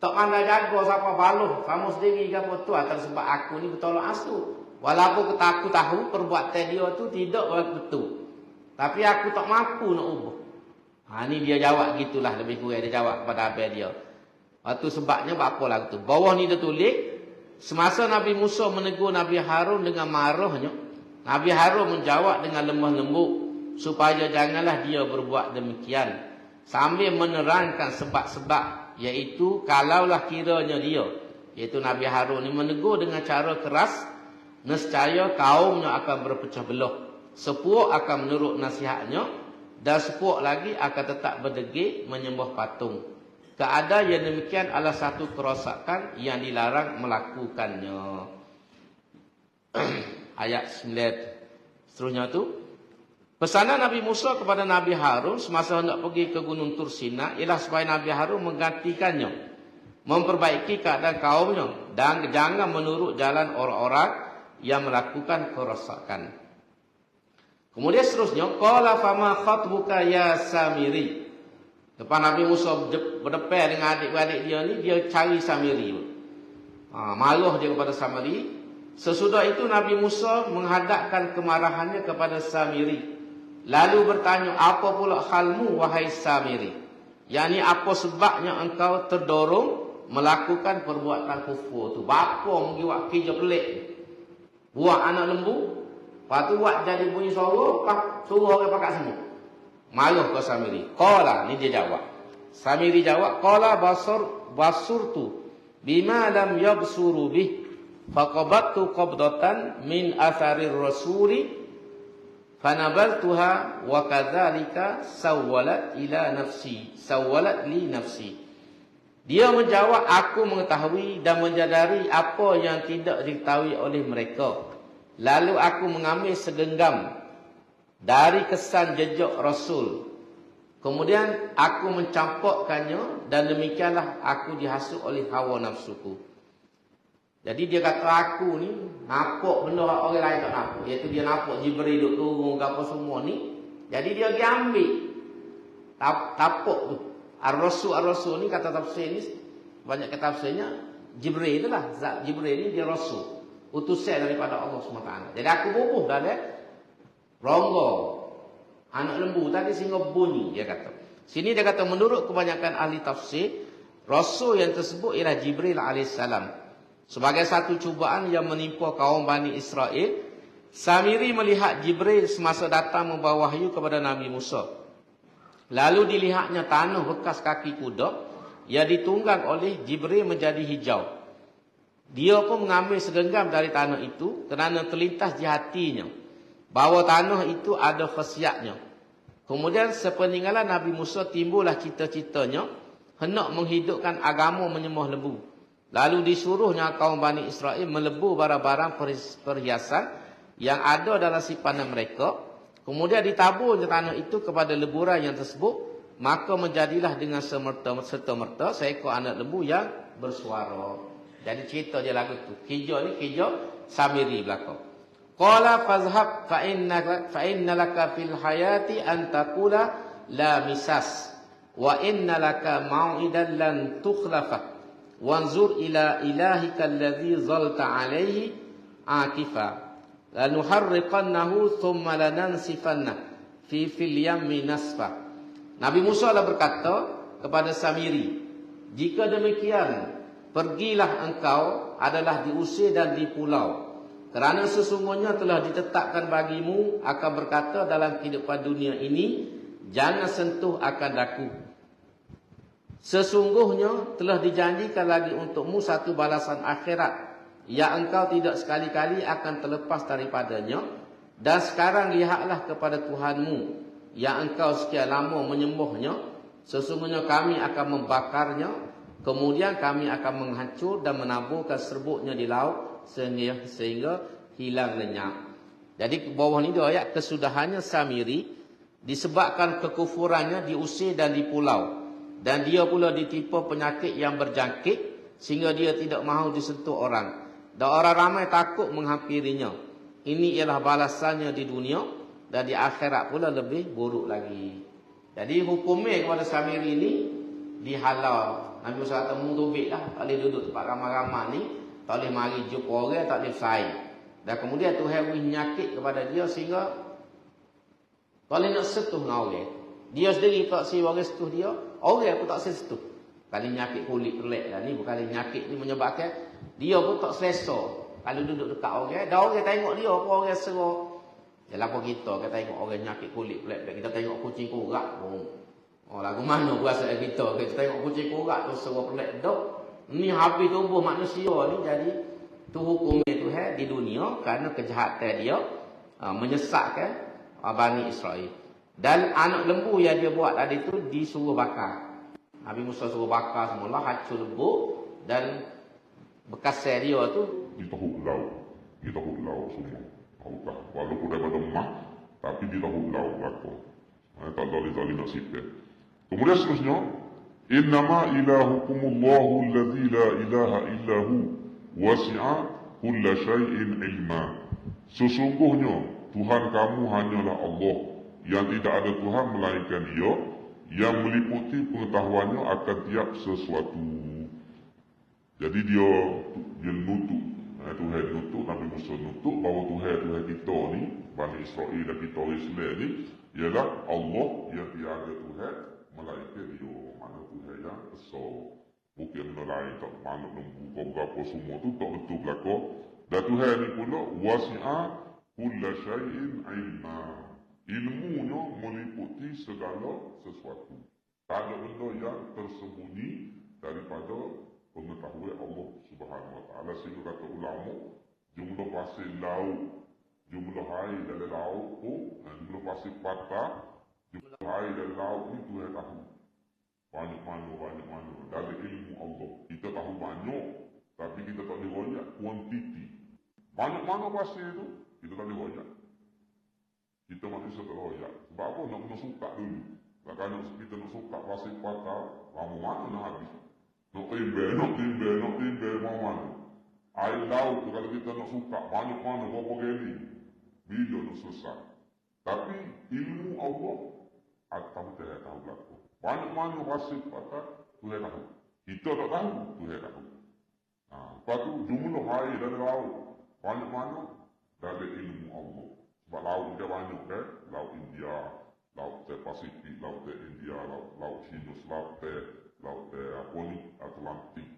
Tak pandai jaga siapa baluh. Kamu sendiri ke apa tu. Atas sebab aku ni bertolak asu. Walaupun aku tahu perbuatan dia tu tidak betul. Tapi aku tak mampu nak ubah. Ni dia jawab gitulah. Lebih kurang dia jawab kepada abang dia. Itu sebabnya apa lagu tu. Bawah ni dia tulis. Semasa Nabi Musa menegur Nabi Harun dengan marahnya. Nabi Harun menjawab dengan lemah lembut. Supaya janganlah dia berbuat demikian. Sambil menerangkan sebab-sebab. Iaitu kalaulah kiranya dia, iaitu Nabi Harun ini menegur dengan cara keras, nescaya kaumnya akan berpecah belah. Sepuak akan menurut nasihatnya, dan sepuak lagi akan tetap berdegil menyembah patung. Keadaan yang demikian adalah satu kerosakan yang dilarang melakukannya. Ayat 9 seterusnya tu. Pesanan Nabi Musa kepada Nabi Harun semasa hendak pergi ke Gunung Tur Sina ialah supaya Nabi Harun menggantikannya, memperbaiki keadaan kaumnya dan jangan menurut jalan orang-orang yang melakukan kerosakan. Kemudian seterusnya, qala fama khatbuka ya Samiri. Lepas Nabi Musa berdepan dengan adik-adik dia ni, dia cari Samiri. Maluh dia kepada Samiri. Sesudah itu Nabi Musa menghadapkan kemarahannya kepada Samiri. Lalu bertanya, apa pula halmu wahai Samiri? Yani apa sebabnya engkau terdorong melakukan perbuatan kufur tu? Bapa mungkin buat kerja pelik. Buat anak lembu. Lepas tu buat jadi bunyi suruh orang pakat semua. Maluh ke Samiri. Qala, ni dia jawab. Samiri jawab, qala basurtu bima lam yabsuru bih. Faqabattu qabdatan min atharir rasuli. Fanabaltuha wa kadzalika sawwalat li nafsi. Dia menjawab, aku mengetahui dan menyadari apa yang tidak diketahui oleh mereka. Lalu aku mengambil segenggam dari kesan jejak Rasul. Kemudian aku mencampurkannya dan demikianlah aku dihasut oleh hawa nafsuku. Jadi dia kata aku ni nampak benda orang lain tak nampak. Iaitu dia nampak Jibril duduk turun ke apa semua ni. Jadi dia pergi ambil tapak tu. Ar-Rasul ni kata tafsir ni, banyak kata tafsirnya Jibril itulah. Zat Jibril ni dia Rasul. Utusan daripada Allah SWT. Jadi aku bubuh dah dia. Rongga. Anak lembu tadi sehingga bunyi dia kata. Sini dia kata menurut kebanyakan ahli tafsir, Rasul yang tersebut ialah Jibril AS. Sebagai satu cubaan yang menimpa kaum Bani Israel, Samiri melihat Jibril semasa datang membawa wahyu kepada Nabi Musa. Lalu dilihatnya tanah bekas kaki kuda yang ditunggang oleh Jibril menjadi hijau. Dia pun mengambil segenggam dari tanah itu kerana terlintas di hatinya bahawa tanah itu ada khasiatnya. Kemudian sepeninggalan Nabi Musa timbullah cita-citanya hendak menghidupkan agama menyembah lembu. Lalu disuruhnya kaum Bani Israel melebu barang-barang perhiasan yang ada dalam simpanan mereka. Kemudian ditaburnya tanah itu kepada leburan yang tersebut. Maka menjadilah dengan serta-merta seekor anak lembu yang bersuara. Jadi cerita dia lagu tu. Kerja ni kerja Samiri belakang. Qala fazhab fa inna laka fil hayati an taqula la misas. Wa inna laka mau'idan lan tukhlafa. Wanzur ila ilahika alladhi zalta alaihi akifa lanuharriqannahu thumma lanansifanna fi fil yammi nasfa. Nabi Musa dah berkata kepada Samiri, jika demikian pergilah engkau adalah diusir dan di pulau, kerana sesungguhnya telah ditetapkan bagimu akan berkata dalam kehidupan dunia ini, jangan sentuh akan daku. Sesungguhnya telah dijanjikan lagi untukmu satu balasan akhirat yang engkau tidak sekali-kali akan terlepas daripadanya. Dan sekarang lihatlah kepada Tuhanmu yang engkau sekian lama menyembahnya. Sesungguhnya kami akan membakarnya, kemudian kami akan menghancur dan menaburkan serbuknya di laut sehingga hilang lenyap. Jadi bawah ni dia ayat kesudahannya Samiri disebabkan kekufurannya diusir dan di pulau. Dan dia pula ditimpa penyakit yang berjangkit sehingga dia tidak mahu disentuh orang. Dan orang ramai takut menghampirinya. Ini ialah balasannya di dunia dan di akhirat pula lebih buruk lagi. Jadi hukumnya kepada Samiri ini, dihalau. Nabi Musa kata murubik lah, tak boleh duduk tempat ramai-ramai ni, tak boleh mari jumpa orang, tak boleh bersaing. Dan kemudian Tuhan beri nyakit kepada dia sehingga tak boleh nak sentuh dengan orang. Dia sendiri tak si orang sentuh dia, orang pun tak sentuh. Kali nyakit kulit pelik lah ni, bukan nyakit ni menyebabkan dia pun tak selesa kalau duduk dekat orang. Dan orang tengok dia apa orang serah. Yalah apa kita tengok orang nyakit kulit pelik, kita tengok kucing korak pun. Oh, lagu mana perasaan kita? Kita tengok kucing korak tu serah pelik dak. Ni habis tubuh manusia ni, jadi tu hukumnya Tuhan di dunia kerana kejahatan dia menyesatkan Bani Israel. Dan anak lembu yang dia buat tadi tu disuruh bakar. Nabi Musa suruh bakar semula, hancur lembu dan bekas dia tu ditahuk laut semua. Allah, walaupun daripada emas, tapi ditahuk laut belakang. Tak zalim nak sipir. Kemudian seterusnya, innama ilahukumullahu alladhi la ilaha illahu wasi'a kulla syai'in ilma. Sesungguhnya Tuhan kamu hanyalah Allah, yang tidak ada Tuhan melainkan Dia, yang meliputi pengetahuannya akan tiap sesuatu. Jadi dia nutuk, Tuhan nutuk, Nabi Musa nutuk bahawa Tuhan kita ni, Bani Israel dan kita Islam ni, ialah Allah yang tiada Tuhan melainkan Dia. Mana Tuhan yang besar. Bukan benda lain, tak mana lembu kau berapa semua tu tak betul belakang. Dan Tuhan ni pula wasi'a kulla syai'in ilma. Ilmunya meliputi segala sesuatu. Tak ada benda yang tersembunyi daripada pengetahuan Allah Subhanahu Wa Taala. Sehingga kata ulama, jumlah pasir laut, jumlah air dalam laut pun, jumlah pasir patah, jumlah air dalam laut ni Tuhan tahu. Banyak mana dari ilmu Allah. Kita tahu banyak, tapi kita tak boleh royak kuantiti. Banyak mana pasir tu, kita tak boleh royak. Kita manusia tak royak. Sebab apa? Nak suka dulu. Kalau kita nak suka pasir patah, lama mana nak habis. Nak timbel, mau mana. Air laut tu kalau kita nak suka, banyak mana, berapa kali. Bila nak selesai. Tapi ilmu Allah, tahu Tuhan tahu belakang. Banyak mana pasir patah, Tuhan tahu. Kita tak tahu, Tuhan tahu. Lepas tu, jumlah air dari laut. Banyak mana? Dari ilmu Allah. Sebab laut dia banyak kan? Laut India, Laut Pasifik, Laut India, Laut Cina Selatan, Laut apa ni, Atlantik,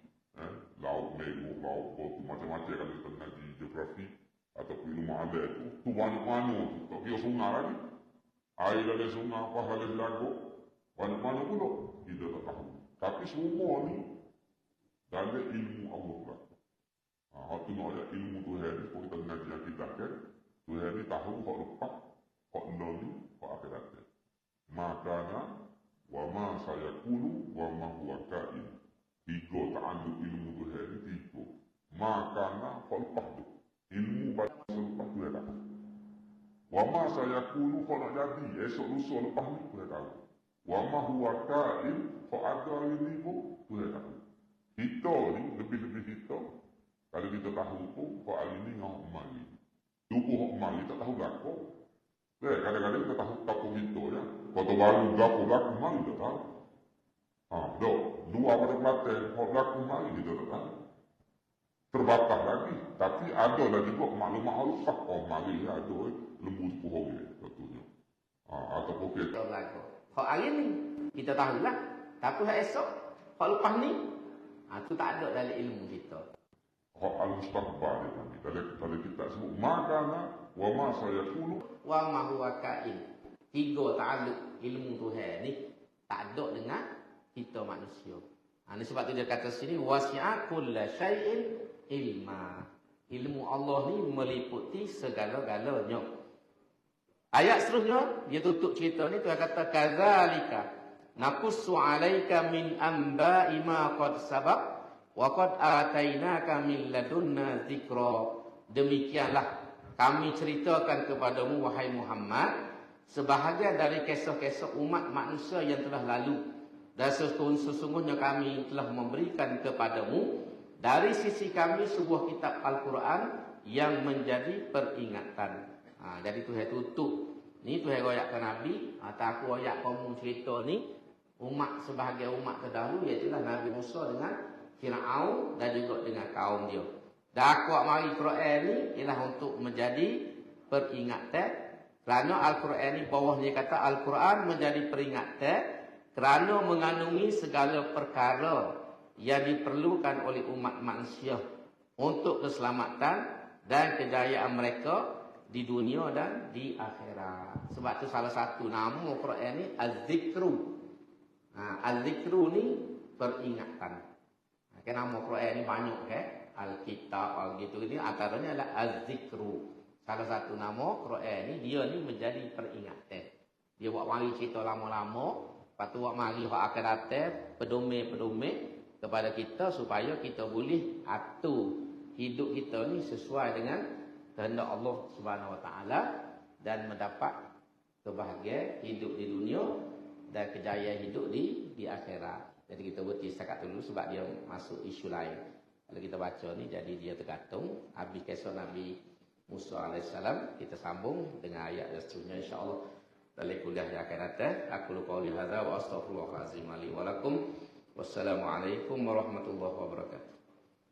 Laut Merah, Laut Batu, macam-macam kalau kita ngaji geografi ataupun ilmu adat tu banyak mana tu. Tak kira sungai lagi. Air dari sungai, apa dari lagu, banyak mana pula. Kita tak tahu. Tapi semua ni dari ilmu Allah lah. Waktu nak ada ilmu Tuhan ni, kalau kita ngaji akidah kan, Tuhan ni tahu hak lepas, hak lalu, hak akhirat. Makana wa ma sayakulu wa ma huwa kain. Tiga ta'alluq ilmu Tuhan ni tiga. Makana hak lepas tu. Ilmu pada masa lepas Tuhan tahu. Wa ma sayakulu hak nak jadi, esok lusa lepas ni Tuhan tahu. Wa ma huwa kain, hak ada hari ni pun Tuhan tahu. Kita ni, lebih-lebih kita, kalau kita tahu pun, hak hari ni dengan hak mari. Tubuh hak mari tak tahu belakang. Kadang-kadang kita tahu kapal kita ya. Kota baru berlaku mari kita tahu. Dua pada Kelantan, hak berlaku mari kita tak tahu. Terbatas lagi. Tapi ada lah juga maklumat alfah. Mari ada lembu sepuh dia. Contohnya. Ataupun kita berlaku. Hak hari ni, kita tahulah. Tapi hak esok, hak lepas ni, tu tak ada dalam ilmu kita. Hak al-mustaqbal dia nanti. Kalau kita sebut makana wa ma sayakulu wa ma huwa kain. Tiga ta'alluq ilmu Tuhan ni tak ada dengan kita manusia. Ini sebab tu dia kata sini wasi'a kulla syai'in ilma. Ilmu Allah ni meliputi segala-galanya. Ayat seterusnya dia tutup cerita ni Tuhan kata kadzalika naqussu 'alaika min anba'i ma qad sabaq wa qad atainaka min ladunna dzikra. Demikianlah kami ceritakan kepadamu wahai Muhammad sebahagian dari kisah-kisah umat manusia yang telah lalu, dan sesungguhnya kami telah memberikan kepadamu dari sisi kami sebuah kitab Al-Quran yang menjadi peringatan. Jadi Tuhan tutup ni, Tuhan royakkan Nabi, tak aku royak kamu cerita ni umat sebahagian umat terdahulu, iaitu Nabi Musa dengan Fir'aun dan juga dengan kaum dia. Dan aku mari Quran ni ialah untuk menjadi peringatan, kerana Al-Quran ni bawahnya kata Al-Quran menjadi peringatan kerana mengandungi segala perkara yang diperlukan oleh umat manusia untuk keselamatan dan kejayaan mereka di dunia dan di akhirat. Sebab tu salah satu nama Quran ni Az-Zikru. Az-Zikru ni peringatan. Nama Quran ni banyak Al-Kitab, gitu ni antaranya adalah Az-Zikru. Salah satu nama Quran ni, dia ni menjadi peringatan. Dia buat mari cerita lama-lama, lepas tu buat mari hak akan datang, pedoman-pedoman kepada kita supaya kita boleh atur hidup kita ni sesuai dengan kehendak Allah Subhanahu Wa Taala dan mendapat kebahagiaan hidup di dunia dan kejayaan hidup di akhirat. Jadi kita berhenti setakat dulu sebab dia masuk isu lain. Kalau kita baca ni, jadi dia tergantung. Habis kisah Nabi Musa AS, kita sambung dengan ayat dan seterusnya insya-Allah dalam kuliah yang akan datang. Aku qauli hadza wa astaghfirullahalazim li wa lakum. Wassalamualaikum warahmatullahi wabarakatuh.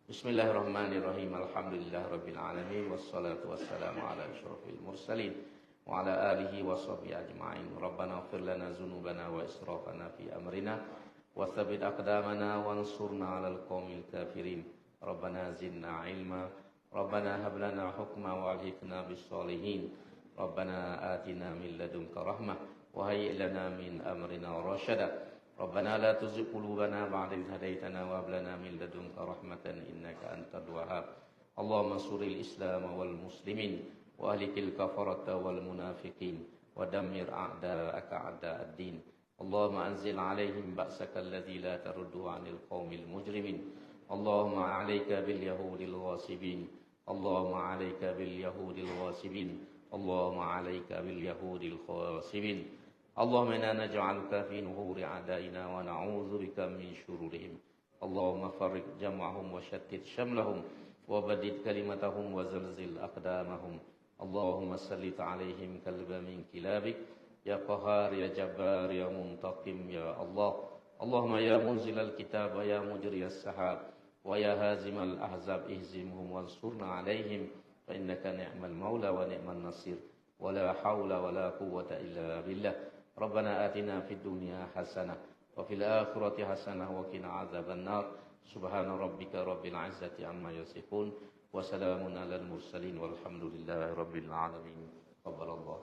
Bismillahirrahmanirrahim. Alhamdulillahirabbil alamin wassalatu wassalamu ala asyrofil mursalin wa ala alihi washabbihi ajma'in. Rabbana ighfir lana dzunubana wa israfana fi amrina wa tsabbit aqdamana wansurna 'alal qaumil kafirin. Rabbana zidna 'ilma. Rabbana hab lana hukma wa alhiqna bis solihin. Rabbana atina min ladunka rahmah wa hayyi lana min amrina rasyada. Rabbana la tuzigh qulubana ba'da idh hadaytana wa hab lana min ladunka rahmatan innaka antal wahhab. Allahumma suril Islam wal muslimin wa ahlikil kafarata wal munafiqin wa dammir a'da'aka a'da'ad-din. Allahumma anzil 'alaihim ba'saka alladhi la taruddu 'anil qaumil mujrimin. Allahumma 'alaika bil yahudil ghasibin. Allahumma 'alaika bil yahudil ghasibin. Allahumma 'alaika bil yahudil ghasibin. Allahumma inna naj'aluka fi nuhuri a'daina wa na'udzu bika min syururihim. Allahumma farriq jam'ahum wa shattit shamlahum wa badid kalimatahum wa zalzil aqdamahum. Allahumma sallit 'alaihim kalban min kilabik ya qahhar ya jabbar ya muntaqim ya Allah. Allahumma ya munzilal kitab wa ya mujriyas sahab wa ya hazimal ahzab ihzimhum wansurna 'alaihim fa innaka ni'mal maula wa ni'man nasir. Wa la haula wa la quwwata illa billah. Rabbana atina fid dunya hasanah wa fil akhirati hasanah wa qina adzaban nar. Subhana rabbika rabbil izzati amma yasifun wa salamun alal mursalin walhamdulillahi rabbil alamin. Qabbalallah.